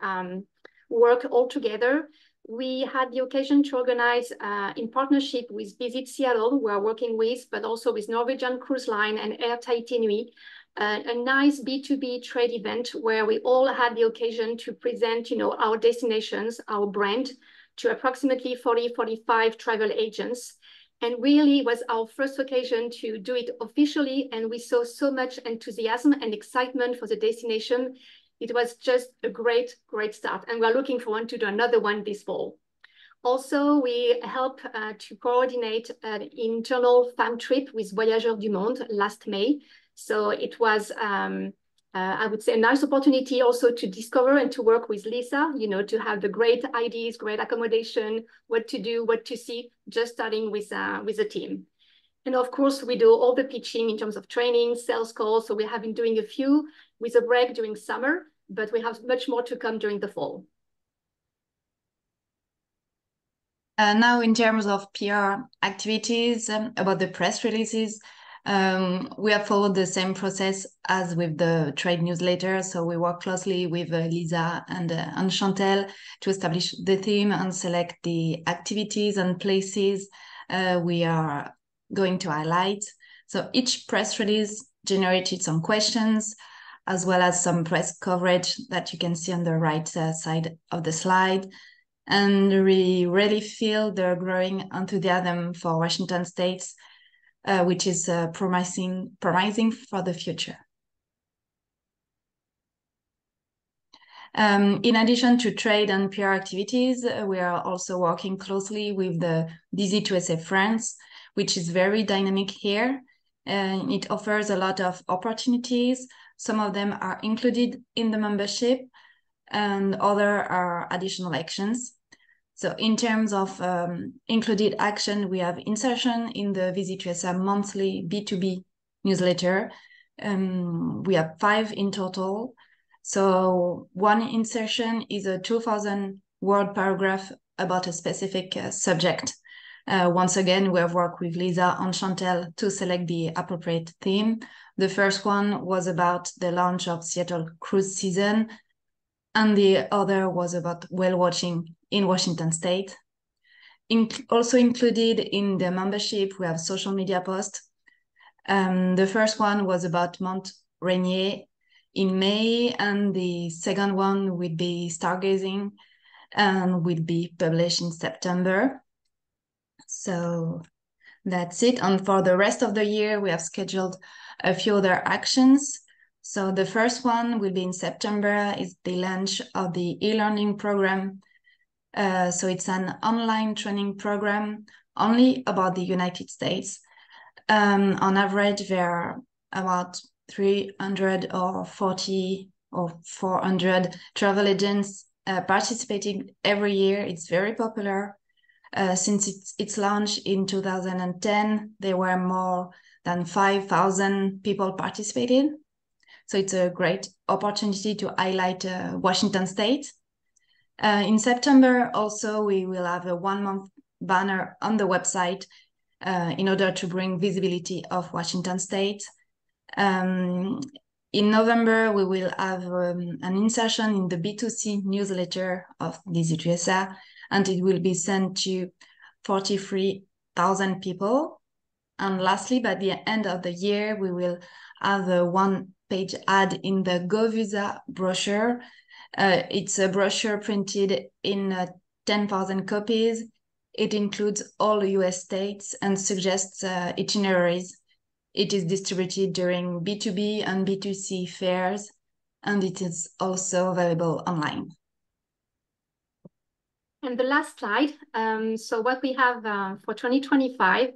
work all together. We had the occasion to organize in partnership with Visit Seattle, we are working with, but also with Norwegian Cruise Line and Air Tahiti Nui, a nice B2B trade event where we all had the occasion to present, our destinations, our brand, to approximately 40-45 travel agents. And really it was our first occasion to do it officially. And we saw so much enthusiasm and excitement for the destination. It was just a great, great start. And we're looking forward to do another one this fall. Also, we helped to coordinate an internal fam trip with Voyageurs du Monde last May. So it was, I would say, a nice opportunity also to discover and to work with Lisa, to have the great ideas, great accommodation, what to do, what to see, just starting with the team. And of course, we do all the pitching in terms of training, sales calls. So we have been doing a few with a break during summer, but we have much more to come during the fall. Now, in terms of PR activities, about the press releases, we have followed the same process as with the trade newsletter. So we work closely with Lisa and Chantel to establish the theme and select the activities and places we are going to highlight. So each press release generated some questions, as well as some press coverage that you can see on the right side of the slide. And we really feel the growing enthusiasm for Washington State, which is promising for the future. In addition to trade and PR activities, we are also working closely with the SWT France, which is very dynamic here. And it offers a lot of opportunities. Some of them are included in the membership and other are additional actions. So in terms of included action, we have insertion in the Visit USA monthly B2B newsletter. We have 5 in total. So one insertion is a 2,000-word paragraph about a specific subject. Once again, we have worked with Lisa and Chantel to select the appropriate theme. The first one was about the launch of Seattle cruise season, and the other was about whale watching in Washington State. Also included in the membership, we have social media posts. The first one was about Mount Rainier in May, and the second one would be stargazing and will be published in September. So that's it. And for the rest of the year, we have scheduled a few other actions. So the first one will be in September, is the launch of the e-learning program. So it's an online training program only about the United States. On average, there are about 300 or 40 or 400 travel agents participating every year. It's very popular. Since its launch in 2010, there were more than 5,000 people participating. So it's a great opportunity to highlight Washington State. In September, also, we will have a 1-month banner on the website in order to bring visibility of Washington State. In November, we will have an insertion in the B2C newsletter of Visit USA, and it will be sent to 43,000 people. And lastly, by the end of the year, we will have a 1-page ad in the Go Visa brochure. It's a brochure printed in 10,000 copies. It includes all the US states and suggests itineraries. It is distributed during B2B and B2C fairs, and it is also available online. And the last slide. So what we have for 2025,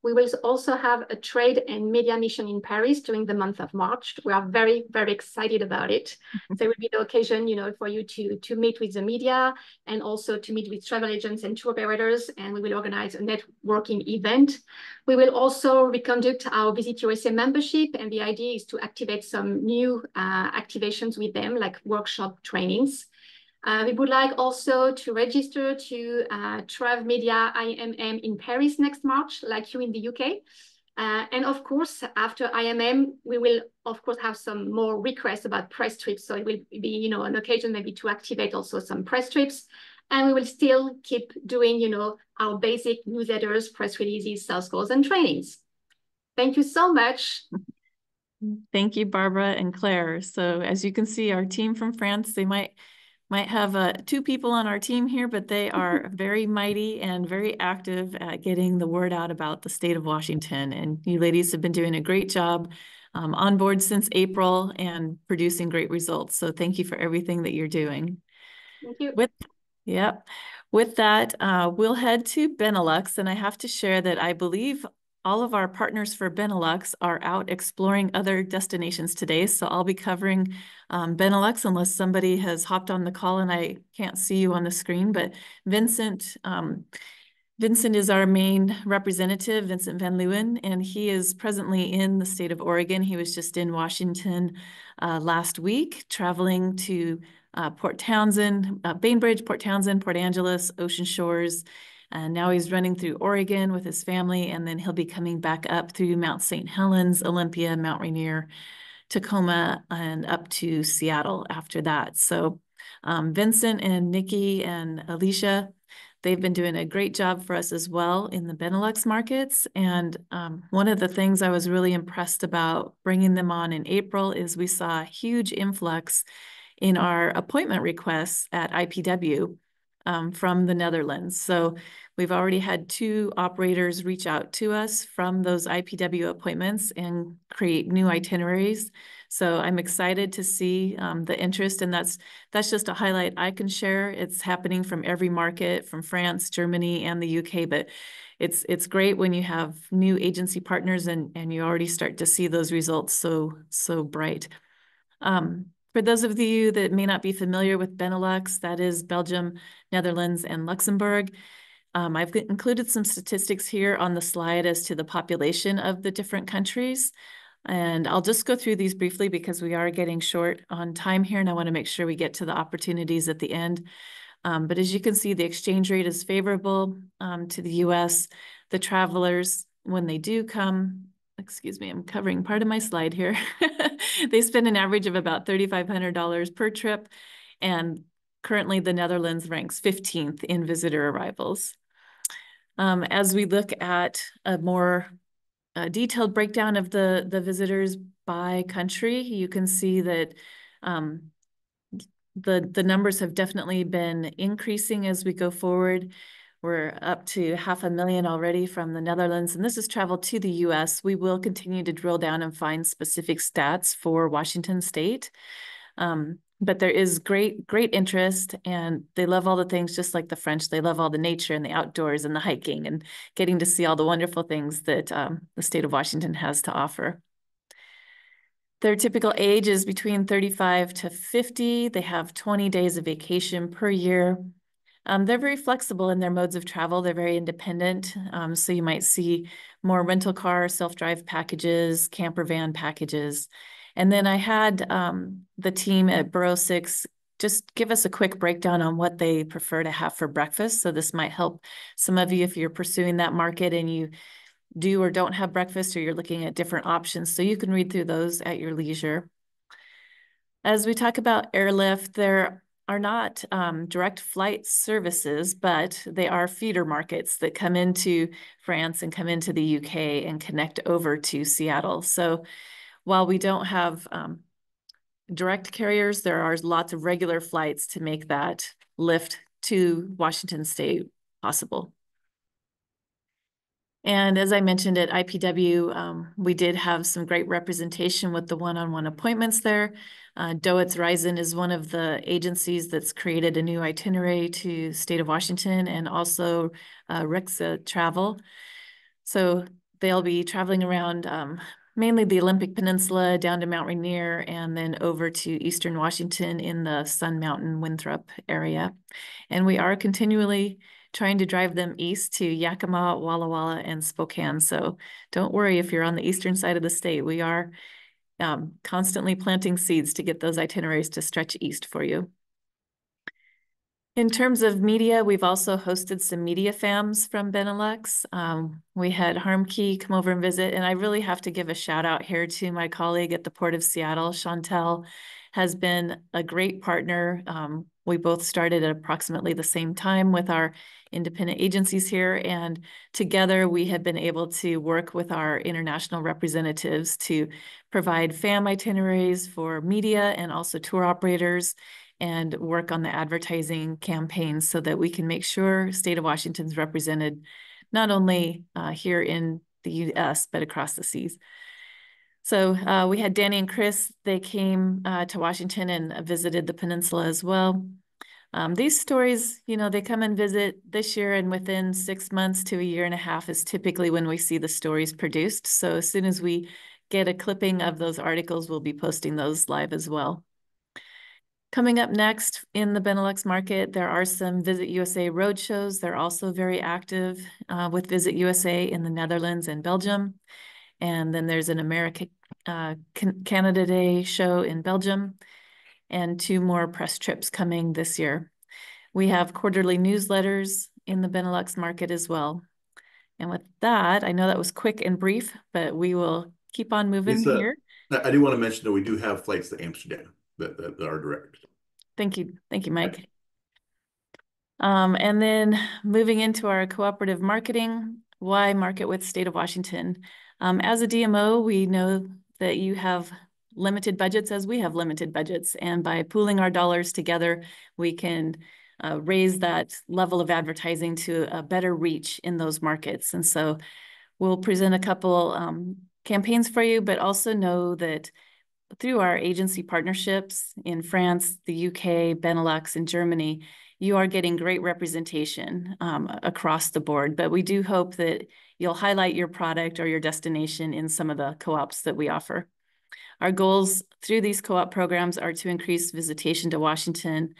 we will also have a trade and media mission in Paris during the month of March. We are very, very excited about it. So it will be the occasion, for you to meet with the media and also to meet with travel agents and tour operators. And we will organize a networking event. We will also reconduct our Visit USA membership. And the idea is to activate some new activations with them, like workshop trainings. We would like also to register to Trav Media IMM in Paris next March, like you in the UK. And of course, after IMM, we will, of course, have some more requests about press trips. So it will be, an occasion maybe to activate also some press trips. And we will still keep doing, our basic newsletters, press releases, sales calls, and trainings. Thank you so much. Thank you, Barbara and Claire. So as you can see, our team from France, they might have 2 people on our team here, but they are very mighty and very active at getting the word out about the state of Washington. And you ladies have been doing a great job on board since April and producing great results. So thank you for everything that you're doing. Thank you. With that, we'll head to Benelux. And I have to share that I believe all of our partners for Benelux are out exploring other destinations today. So I'll be covering Benelux unless somebody has hopped on the call and I can't see you on the screen. But Vincent is our main representative, Vincent Van Leeuwen, and he is presently in the state of Oregon. He was just in Washington last week, traveling to Port Townsend, Bainbridge, Port Townsend, Port Angeles, Ocean Shores. And now he's running through Oregon with his family, and then he'll be coming back up through Mount St. Helens, Olympia, Mount Rainier, Tacoma, and up to Seattle after that. So Vincent and Nikki and Alicia, They've been doing a great job for us as well in the Benelux markets. And one of the things I was really impressed about bringing them on in April is we saw a huge influx in our appointment requests at IPW from the Netherlands. So we've already had 2 operators reach out to us from those IPW appointments and create new itineraries. So I'm excited to see the interest, and that's just a highlight I can share. It's happening from every market, from France, Germany, and the UK, but it's great when you have new agency partners and you already start to see those results so bright. For those of you that may not be familiar with Benelux, that is Belgium, Netherlands, and Luxembourg. I've included some statistics here on the slide as to the population of the different countries. And I'll just go through these briefly because we are getting short on time here, and I want to make sure we get to the opportunities at the end. But as you can see, the exchange rate is favorable to the US. The travelers, when they do come, excuse me, I'm covering part of my slide here. They spend an average of about $3,500 per trip. And currently the Netherlands ranks 15th in visitor arrivals. As we look at a more detailed breakdown of the visitors by country, you can see that the numbers have definitely been increasing as we go forward. We're up to 500,000 already from the Netherlands, and this is travel to the US. We will continue to drill down and find specific stats for Washington State. But there is great interest, and they love all the things just like the French. They love all the nature and the outdoors and the hiking and getting to see all the wonderful things that the state of Washington has to offer. Their typical age is between 35 to 50. They have 20 days of vacation per year. They're very flexible in their modes of travel. They're very independent. So you might see more rental car, self-drive packages, camper van packages. And then I had the team at Borough 6 just give us a quick breakdown on what they prefer to have for breakfast. So this might help some of you if you're pursuing that market and you do or don't have breakfast, or you're looking at different options. So you can read through those at your leisure. As we talk about airlift, there are not direct flight services, but they are feeder markets that come into France and come into the UK and connect over to Seattle. So while we don't have direct carriers, there are lots of regular flights to make that lift to Washington State possible. And as I mentioned at IPW, we did have some great representation with the one-on-one appointments there. Doets Reisen is one of the agencies that's created a new itinerary to state of Washington, and also Kruse Travel. So they'll be traveling around mainly the Olympic Peninsula, down to Mount Rainier, and then over to Eastern Washington in the Sun Mountain, Winthrop area. And we are continually trying to drive them east to Yakima, Walla Walla, and Spokane. So don't worry if you're on the eastern side of the state. We are constantly planting seeds to get those itineraries to stretch east for you. In terms of media, we've also hosted some media fams from Benelux. We had Harmkey come over and visit, and I really have to give a shout out here to my colleague at the Port of Seattle. Chantel has been a great partner. We both started at approximately the same time with our independent agencies here, and together we have been able to work with our international representatives to provide fam itineraries for media and also tour operators, and work on the advertising campaigns so that we can make sure state of Washington's represented not only here in the US, but across the seas. So we had Danny and Chris. They came to Washington and visited the peninsula as well. These stories, you know, they come and visit this year, and within 6 months to a year and a half is typically when we see the stories produced. So as soon as we get a clipping of those articles, we'll be posting those live as well. Coming up next in the Benelux market, there are some Visit USA roadshows. They're also very active with Visit USA in the Netherlands and Belgium. And then there's an America Canada Day show in Belgium, and 2 more press trips coming this year. We have quarterly newsletters in the Benelux market as well. And with that, I know that was quick and brief, but we will keep on moving here. I do want to mention that we do have flights to Amsterdam that are direct. Thank you, Mike. And then moving into our cooperative marketing, why market with State of Washington? As a DMO, we know that you have limited budgets as we have limited budgets. And by pooling our dollars together, we can raise that level of advertising to a better reach in those markets. And so we'll present a couple campaigns for you, but also know that through our agency partnerships in France, the UK, Benelux, and Germany, you are getting great representation across the board. But we do hope that you'll highlight your product or your destination in some of the co-ops that we offer. Our goals through these co-op programs are to increase visitation to Washington,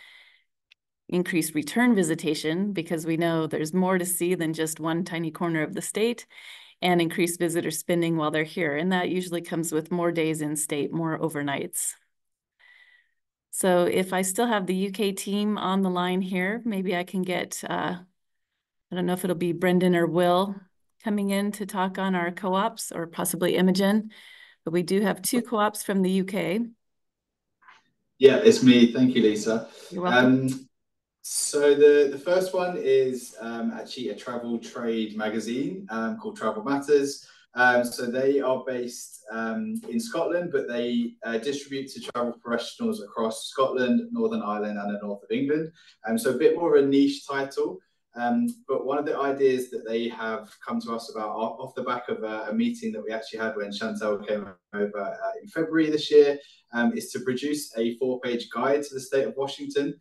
increase return visitation, because we know there's more to see than just one tiny corner of the state, and increase visitor spending while they're here. And that usually comes with more days in state, more overnights. So if I still have the UK team on the line here, maybe I can get, I don't know if it'll be Brendan or Will coming in to talk on our co-ops, or possibly Imogen, but we do have 2 co-ops from the UK. Yeah, it's me. Thank you, Lisa. You're welcome. So the first one is actually a travel trade magazine called Travel Matters. So they are based in Scotland, but they distribute to travel professionals across Scotland, Northern Ireland, and the north of England. So a bit more of a niche title. But one of the ideas that they have come to us about off the back of a meeting that we actually had when Chantal came over in February this year is to produce a 4-page guide to the state of Washington.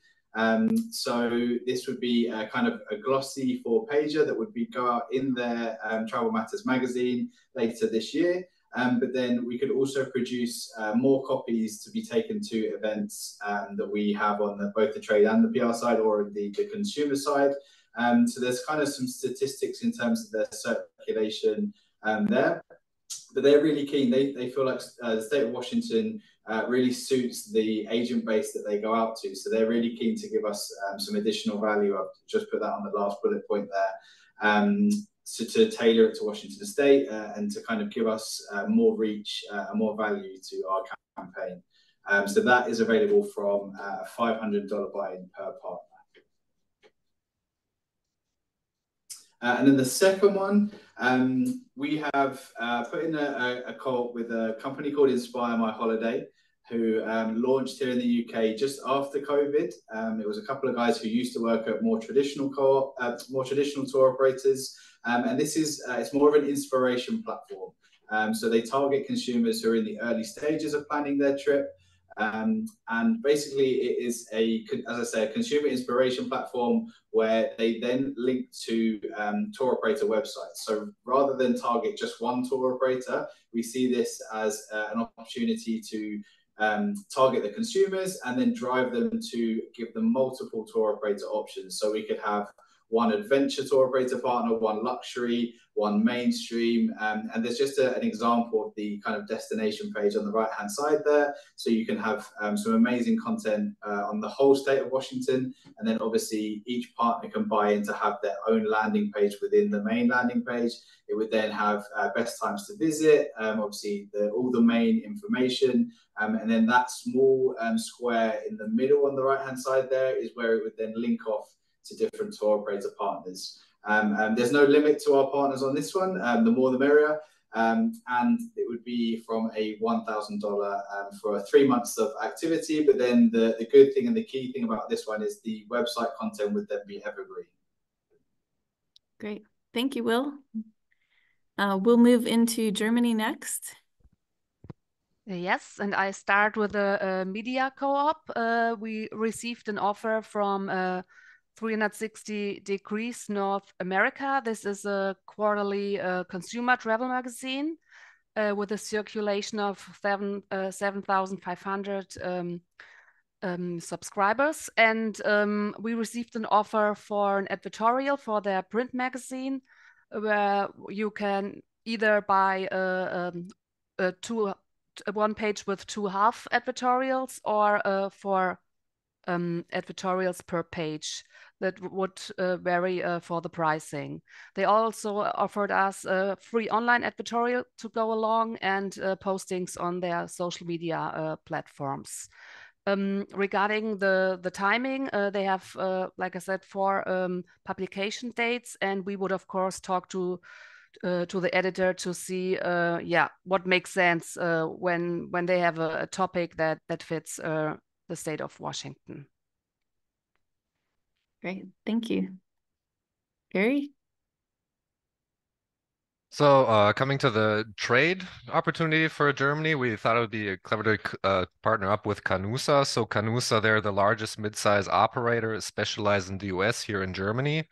So this would be a kind of a glossy 4-pager that would go out in their Travel Matters magazine later this year. But then we could also produce more copies to be taken to events that we have on both the trade and the PR side, or the consumer side. So there's kind of some statistics in terms of their circulation there. But they're really keen. They feel like the state of Washington really suits the agent base that they go out to. So they're really keen to give us some additional value. I've just put that on the last bullet point there. So to tailor it to Washington State and to kind of give us more reach and more value to our campaign. So that is available from a $500 buy-in per partner. And then the second one, we have put in a call with a company called Inspire My Holiday, who launched here in the UK just after COVID. It was a couple of guys who used to work at more traditional tour operators. And this is, it's more of an inspiration platform. So they target consumers who are in the early stages of planning their trip. And basically it is as I say, a consumer inspiration platform where they then link to tour operator websites. So rather than target just one tour operator, we see this as an opportunity to target the consumers and then drive them to give them multiple tour operator options. So we could have one adventure tour operator partner, one luxury, one mainstream. And there's just an example of the kind of destination page on the right-hand side there. So you can have some amazing content on the whole state of Washington. And then obviously each partner can buy in to have their own landing page within the main landing page. It would then have best times to visit, obviously all the main information. And then that small square in the middle on the right-hand side there is where it would then link off to different tour operator partners. There's no limit to our partners on this one. The more the merrier. And it would be from a $1,000 for 3 months of activity. But then the good thing and the key thing about this one is the website content would then be evergreen. Great. Thank you, Will. We'll move into Germany next. Yes, and I start with a media co-op. We received an offer from 360 Degrees North America. This is a quarterly consumer travel magazine with a circulation of 7,500 subscribers. And we received an offer for an editorial for their print magazine, where you can either buy one page with 2 half editorials, or for editorials per page that would vary for the pricing. They also offered us a free online editorial to go along, and postings on their social media platforms. Regarding the timing, they have, like I said, 4 publication dates, and we would of course talk to the editor to see, yeah, what makes sense when they have a topic that fits the state of Washington. Great, thank you. Gary? So coming to the trade opportunity for Germany, we thought it would be clever to partner up with Kruse. So Kruse, they're the largest mid-size operator specialized in the US here in Germany.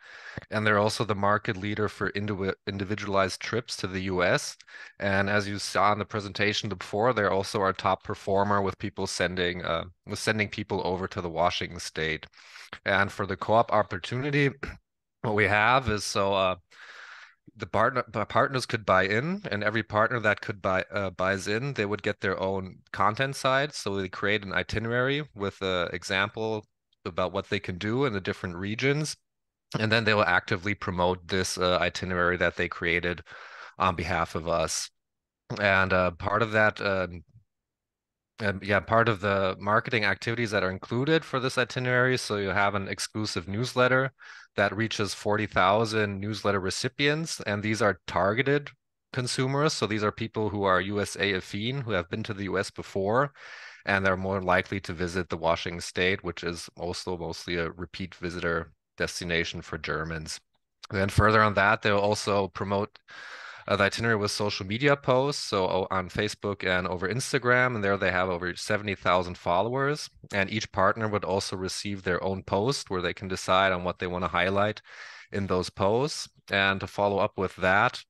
And they're also the market leader for individualized trips to the US. And as you saw in the presentation before, they're also our top performer with people sending people over to the Washington state. And for the co-op opportunity, what we have is the partners could buy in, and every partner that could buys in, they would get their own content side. So they create an itinerary with an example about what they can do in the different regions. And then they will actively promote this itinerary that they created on behalf of us. And part of that, part of the marketing activities that are included for this itinerary. So you have an exclusive newsletter that reaches 40,000 newsletter recipients, and these are targeted consumers. So these are people who are USA affine, who have been to the US before, and they're more likely to visit the Washington state, which is also mostly a repeat visitor destination for Germans. And then further on that, they'll also promote the itinerary with social media posts, so on Facebook and over Instagram, and there they have over 70,000 followers. And each partner would also receive their own post where they can decide on what they want to highlight in those posts. And to follow up with that,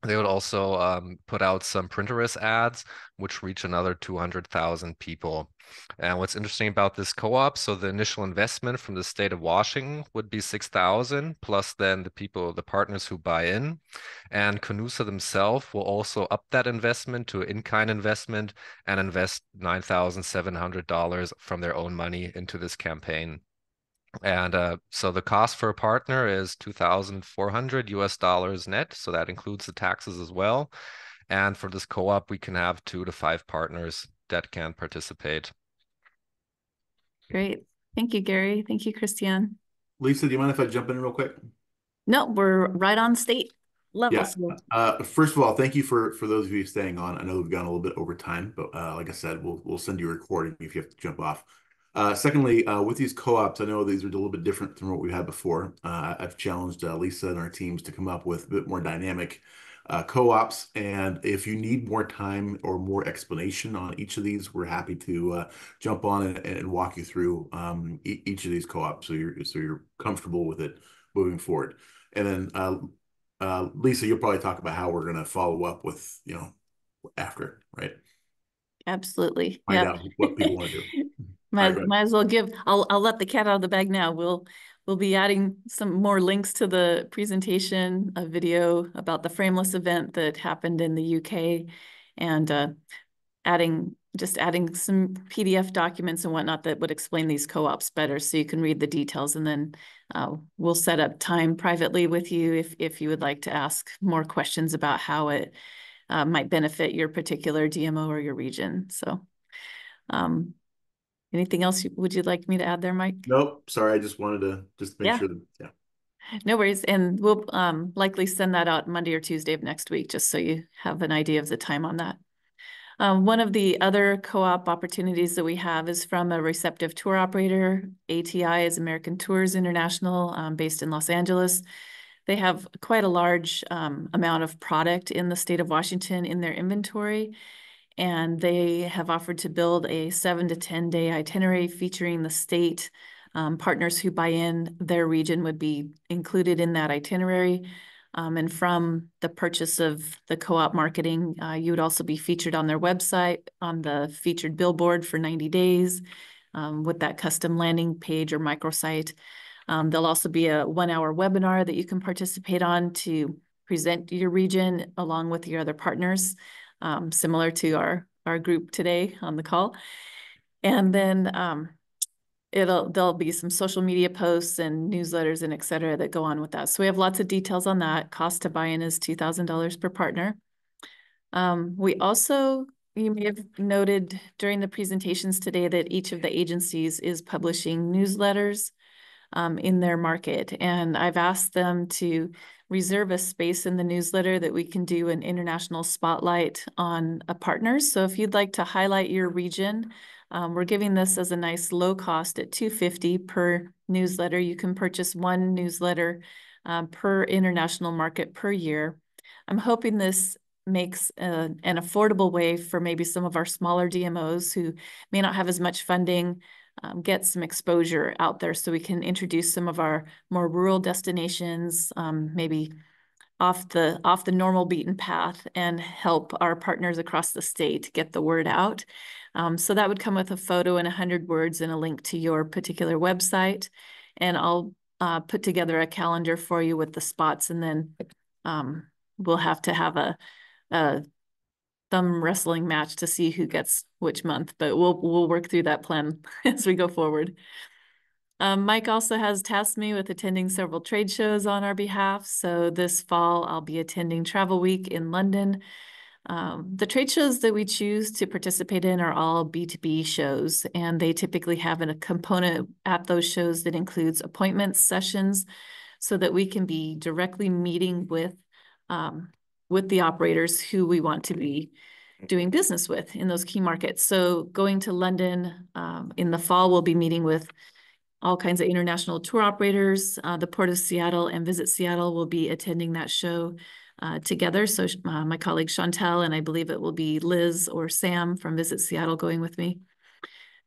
they would also put out some Pinterest ads, which reach another 200,000 people. And what's interesting about this co-op, so the initial investment from the state of Washington would be 6,000, plus then the partners who buy in. And Kruse themselves will also up that investment to an in-kind investment and invest $9,700 from their own money into this campaign. And so the cost for a partner is $2,400 net. So that includes the taxes as well. And for this co-op, we can have 2 to 5 partners that can participate. Great. Thank you, Gary. Thank you, Christiane. Lisa, do you mind if I jump in real quick? No, we're right on state level. Yeah. First of all, thank you for those of you staying on. I know we've gone a little bit over time, but like I said, we'll send you a recording if you have to jump off. Secondly, with these co-ops, I know these are a little bit different from what we had before. I've challenged Lisa and our teams to come up with a bit more dynamic co-ops. And if you need more time or more explanation on each of these, we're happy to jump on and walk you through each of these co-ops so you're comfortable with it moving forward. And then Lisa, you'll probably talk about how we're going to follow up with, after, right? Absolutely. Find out what people want to do. Might as well I'll let the cat out of the bag now. We'll be adding some more links to the presentation, a video about the Frameless event that happened in the UK, and adding some PDF documents and whatnot that would explain these co-ops better so you can read the details. And then we'll set up time privately with you if you would like to ask more questions about how it might benefit your particular DMO or your region. So anything else would you like me to add there, Mike? Nope. Sorry. I just wanted to make sure that, yeah. No worries. And we'll likely send that out Monday or Tuesday of next week, just so you have an idea of the time on that. One of the other co-op opportunities that we have is from a receptive tour operator. ATI is American Tours International, based in Los Angeles. They have quite a large amount of product in the state of Washington in their inventory. And they have offered to build a 7 to 10 day itinerary featuring the state. Partners who buy in their region would be included in that itinerary. And from the purchase of the co-op marketing, you would also be featured on their website on the featured billboard for 90 days with that custom landing page or microsite. There'll also be a 1-hour webinar that you can participate on to present your region along with your other partners. Similar to our group today on the call. And then there'll be some social media posts and newsletters and et cetera that go on with that. So we have lots of details on that. Cost to buy in is $2,000 per partner. We also you may have noted during the presentations today that each of the agencies is publishing newsletters in their market. And I've asked them to reserve a space in the newsletter that we can do an international spotlight on partners. So if you'd like to highlight your region, we're giving this as a nice low cost at $250 per newsletter. You can purchase one newsletter per international market per year. I'm hoping this makes an affordable way for maybe some of our smaller DMOs who may not have as much funding, get some exposure out there, so we can introduce some of our more rural destinations, maybe off the normal beaten path, and help our partners across the state get the word out. So that would come with a photo and 100 words and a link to your particular website. And I'll put together a calendar for you with the spots, and then we'll have to have a thumb wrestling match to see who gets which month, but we'll work through that plan as we go forward. Mike also has tasked me with attending several trade shows on our behalf. So this fall, I'll be attending Travel Week in London. The trade shows that we choose to participate in are all B2B shows, and they typically have a component at those shows that includes appointments, sessions, so that we can be directly meeting with the operators who we want to be doing business with in those key markets. So going to London in the fall, we'll be meeting with all kinds of international tour operators. The Port of Seattle and Visit Seattle will be attending that show together. So my colleague Chantel, and I believe it will be Liz or Sam from Visit Seattle going with me.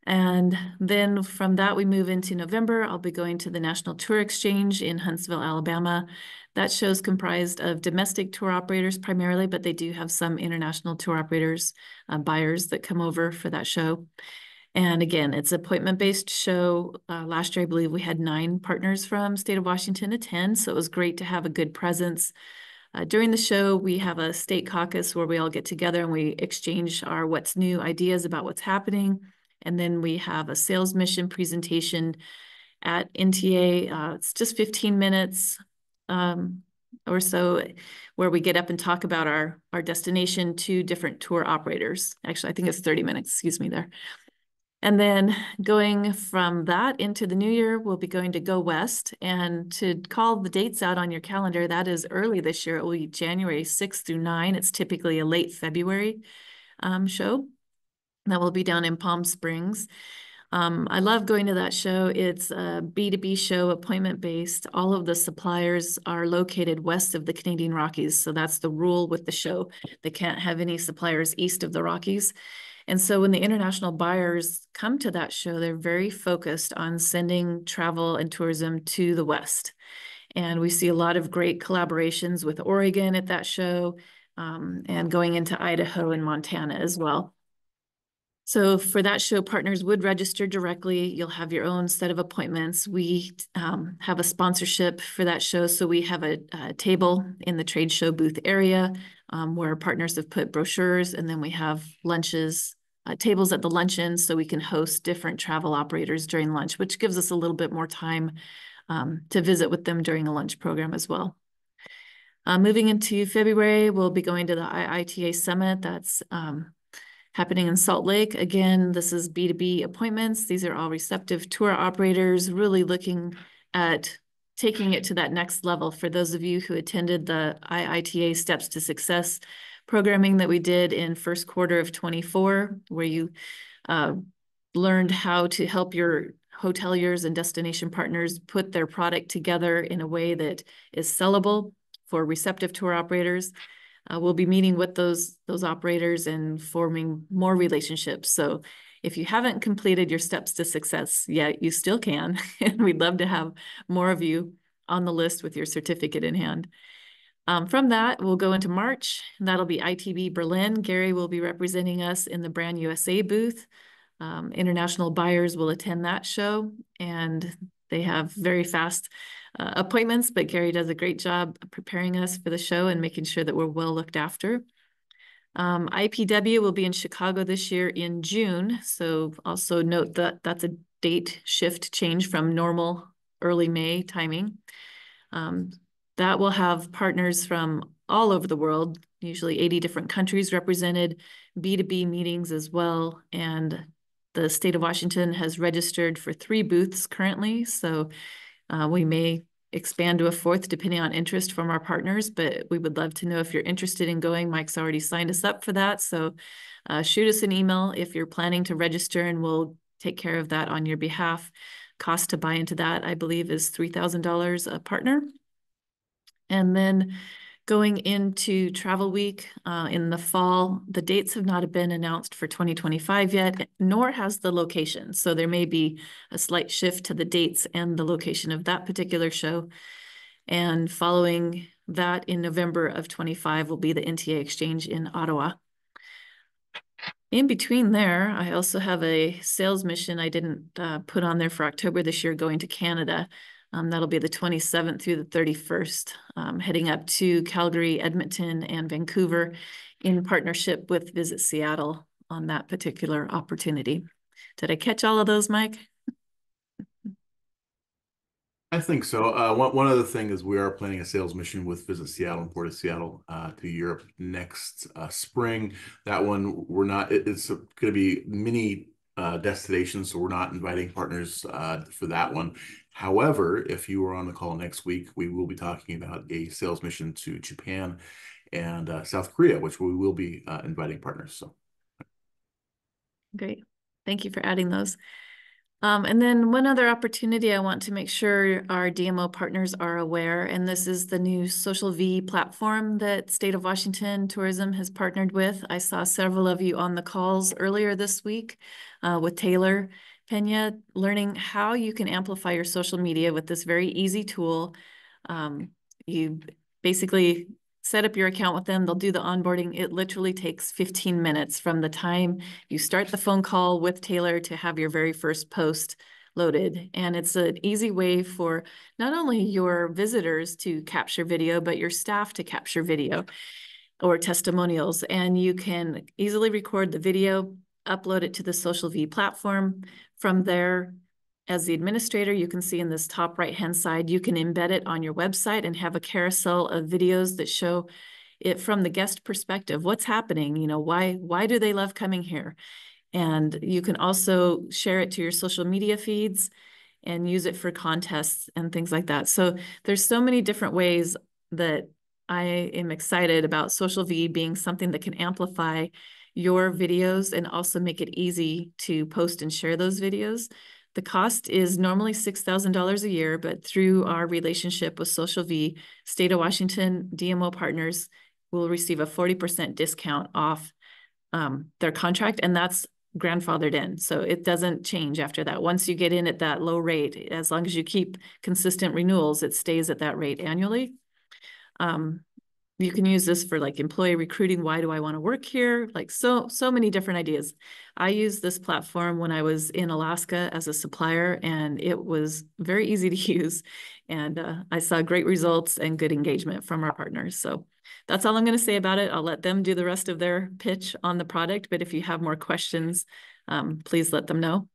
And then from that, we move into November. I'll be going to the National Tour Exchange in Huntsville, Alabama. That show's comprised of domestic tour operators primarily, but they do have some international tour operators, buyers that come over for that show. And again, it's an appointment-based show. Last year, I believe we had 9 partners from state of Washington attend, so it was great to have a good presence. During the show, we have a state caucus where we all get together and we exchange our what's new ideas about what's happening. And then we have a sales mission presentation at NTA. It's just 15 minutes or so, where we get up and talk about our destination to different tour operators. Actually, I think it's 30 minutes, excuse me there. And then going from that into the new year, we'll be going to Go West. And to call the dates out on your calendar, that is early this year. It will be January 6th through 9. It's typically a late February show. That will be down in Palm Springs. I love going to that show. It's a B2B show, appointment-based. All of the suppliers are located west of the Canadian Rockies. So that's the rule with the show. They can't have any suppliers east of the Rockies. And so when the international buyers come to that show, they're very focused on sending travel and tourism to the West. And we see a lot of great collaborations with Oregon at that show, and going into Idaho and Montana as well. So for that show, partners would register directly. You'll have your own set of appointments. We have a sponsorship for that show. So we have a table in the trade show booth area where partners have put brochures, and then we have lunches, tables at the luncheon, so we can host different travel operators during lunch, which gives us a little bit more time to visit with them during the lunch program as well. Moving into February, we'll be going to the IITA Summit. That's happening in Salt Lake. Again, this is B2B appointments. These are all receptive tour operators, really looking at taking it to that next level. For those of you who attended the IITA Steps to Success programming that we did in first quarter of 24, where you learned how to help your hoteliers and destination partners put their product together in a way that is sellable for receptive tour operators. We'll be meeting with those operators and forming more relationships. So if you haven't completed your steps to success yet, you still can. And we'd love to have more of you on the list with your certificate in hand. From that, we'll go into March, and that'll be ITB Berlin. Gary will be representing us in the Brand USA booth. International buyers will attend that show, and they have very fast appointments, but Gary does a great job preparing us for the show and making sure that we're well looked after. IPW will be in Chicago this year in June. So also note that that's a date shift change from normal early May timing. That will have partners from all over the world, usually 80 different countries represented, B2B meetings as well. And the state of Washington has registered for 3 booths currently. So we may expand to a 4th depending on interest from our partners, but we would love to know if you're interested in going. Mike's already signed us up for that. So shoot us an email if you're planning to register, and we'll take care of that on your behalf. Cost to buy into that, I believe, is $3,000 a partner. And then going into Travel Week in the fall, the dates have not been announced for 2025 yet, nor has the location. So there may be a slight shift to the dates and the location of that particular show. And following that in November of 25 will be the NTA Exchange in Ottawa. In between there, I also have a sales mission I didn't put on there for October this year, going to Canada. That'll be the 27th through the 31st, heading up to Calgary, Edmonton, and Vancouver in partnership with Visit Seattle on that particular opportunity. Did I catch all of those, Mike? I think so. One other thing is we are planning a sales mission with Visit Seattle and Port of Seattle to Europe next spring. That one, it's going to be mini destinations, so we're not inviting partners for that one. However, if you are on the call next week, we will be talking about a sales mission to Japan and South Korea, which we will be inviting partners. So, great. Thank you for adding those. And then one other opportunity I want to make sure our DMO partners are aware, and this is the new Social V platform that State of Washington Tourism has partnered with. I saw several of you on the calls earlier this week with Taylor Pena, learning how you can amplify your social media with this very easy tool. You basically set up your account with them. They'll do the onboarding. It literally takes 15 minutes from the time you start the phone call with Taylor to have your very first post loaded. And it's an easy way for not only your visitors to capture video, but your staff to capture video or testimonials. And you can easily record the video, upload it to the Social V platform. From there, as the administrator, you can see in this top right-hand side, you can embed it on your website and have a carousel of videos that show it from the guest perspective. What's happening? You know, why do they love coming here? And you can also share it to your social media feeds and use it for contests and things like that. So there's so many different ways that I am excited about Social V being something that can amplify your videos and also make it easy to post and share those videos. The cost is normally $6,000 a year, but through our relationship with Social V, State of Washington DMO partners will receive a 40% discount off their contract, and that's grandfathered in. So it doesn't change after that. Once you get in at that low rate, as long as you keep consistent renewals, it stays at that rate annually. You can use this for like employee recruiting. Why do I want to work here? Like so many different ideas. I used this platform when I was in Alaska as a supplier, and it was very easy to use. And I saw great results and good engagement from our partners. So that's all I'm going to say about it. I'll let them do the rest of their pitch on the product. But if you have more questions, please let them know.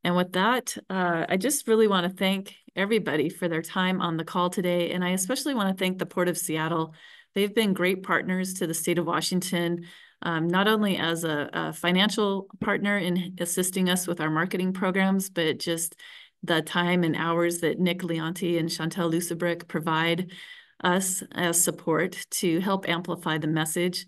And with that, I just really want to thank everybody for their time on the call today. And I especially want to thank the Port of Seattle. They've been great partners to the state of Washington, not only as a financial partner in assisting us with our marketing programs, but just the time and hours that Nick Leonti and Chantel Lucebrick provide us as support to help amplify the message.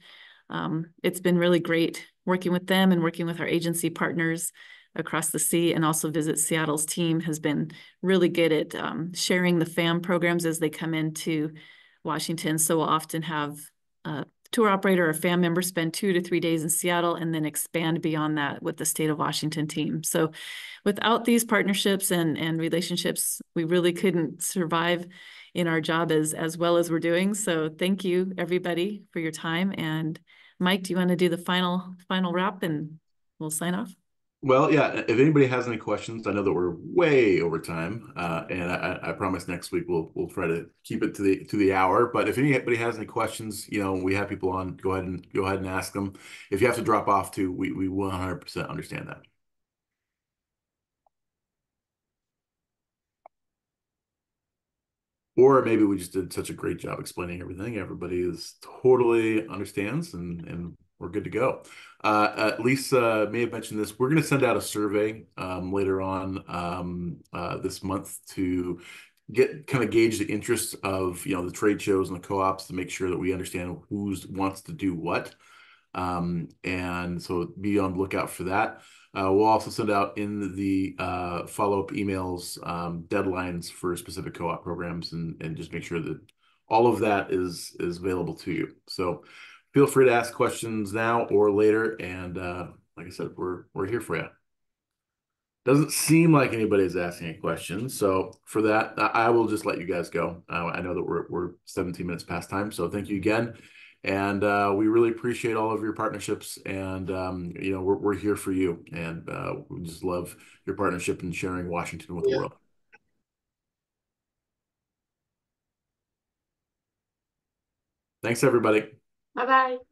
It's been really great working with them and working with our agency partners across the sea, and also Visit Seattle's team has been really good at sharing the FAM programs as they come into Washington. So we'll often have a tour operator or FAM member spend 2 to 3 days in Seattle and then expand beyond that with the state of Washington team. So without these partnerships and relationships, we really couldn't survive in our job as well as we're doing. So thank you everybody for your time. And Mike, do you want to do the final wrap and we'll sign off? Well, yeah, if anybody has any questions, I know that we're way over time, and I promise next week we'll try to keep it to the hour. But if anybody has any questions, you know, we have people on, go ahead and ask them. If you have to drop off too, we 100% understand that. or maybe we just did such a great job explaining everything. Everybody is totally understands and we're good to go. Lisa may have mentioned this. We're going to send out a survey later on this month to kind of gauge the interest of the trade shows and the co-ops to make sure that we understand who wants to do what. And so be on the lookout for that. We'll also send out in the follow-up emails deadlines for specific co-op programs and just make sure that all of that is available to you. So feel free to ask questions now or later. And like I said, we're here for you. Doesn't seem like anybody's asking a question. So for that, I will just let you guys go. I know that we're 17 minutes past time. So thank you again. And we really appreciate all of your partnerships. And, we're here for you. And we just love your partnership and sharing Washington with the world. Thanks, everybody. Bye-bye.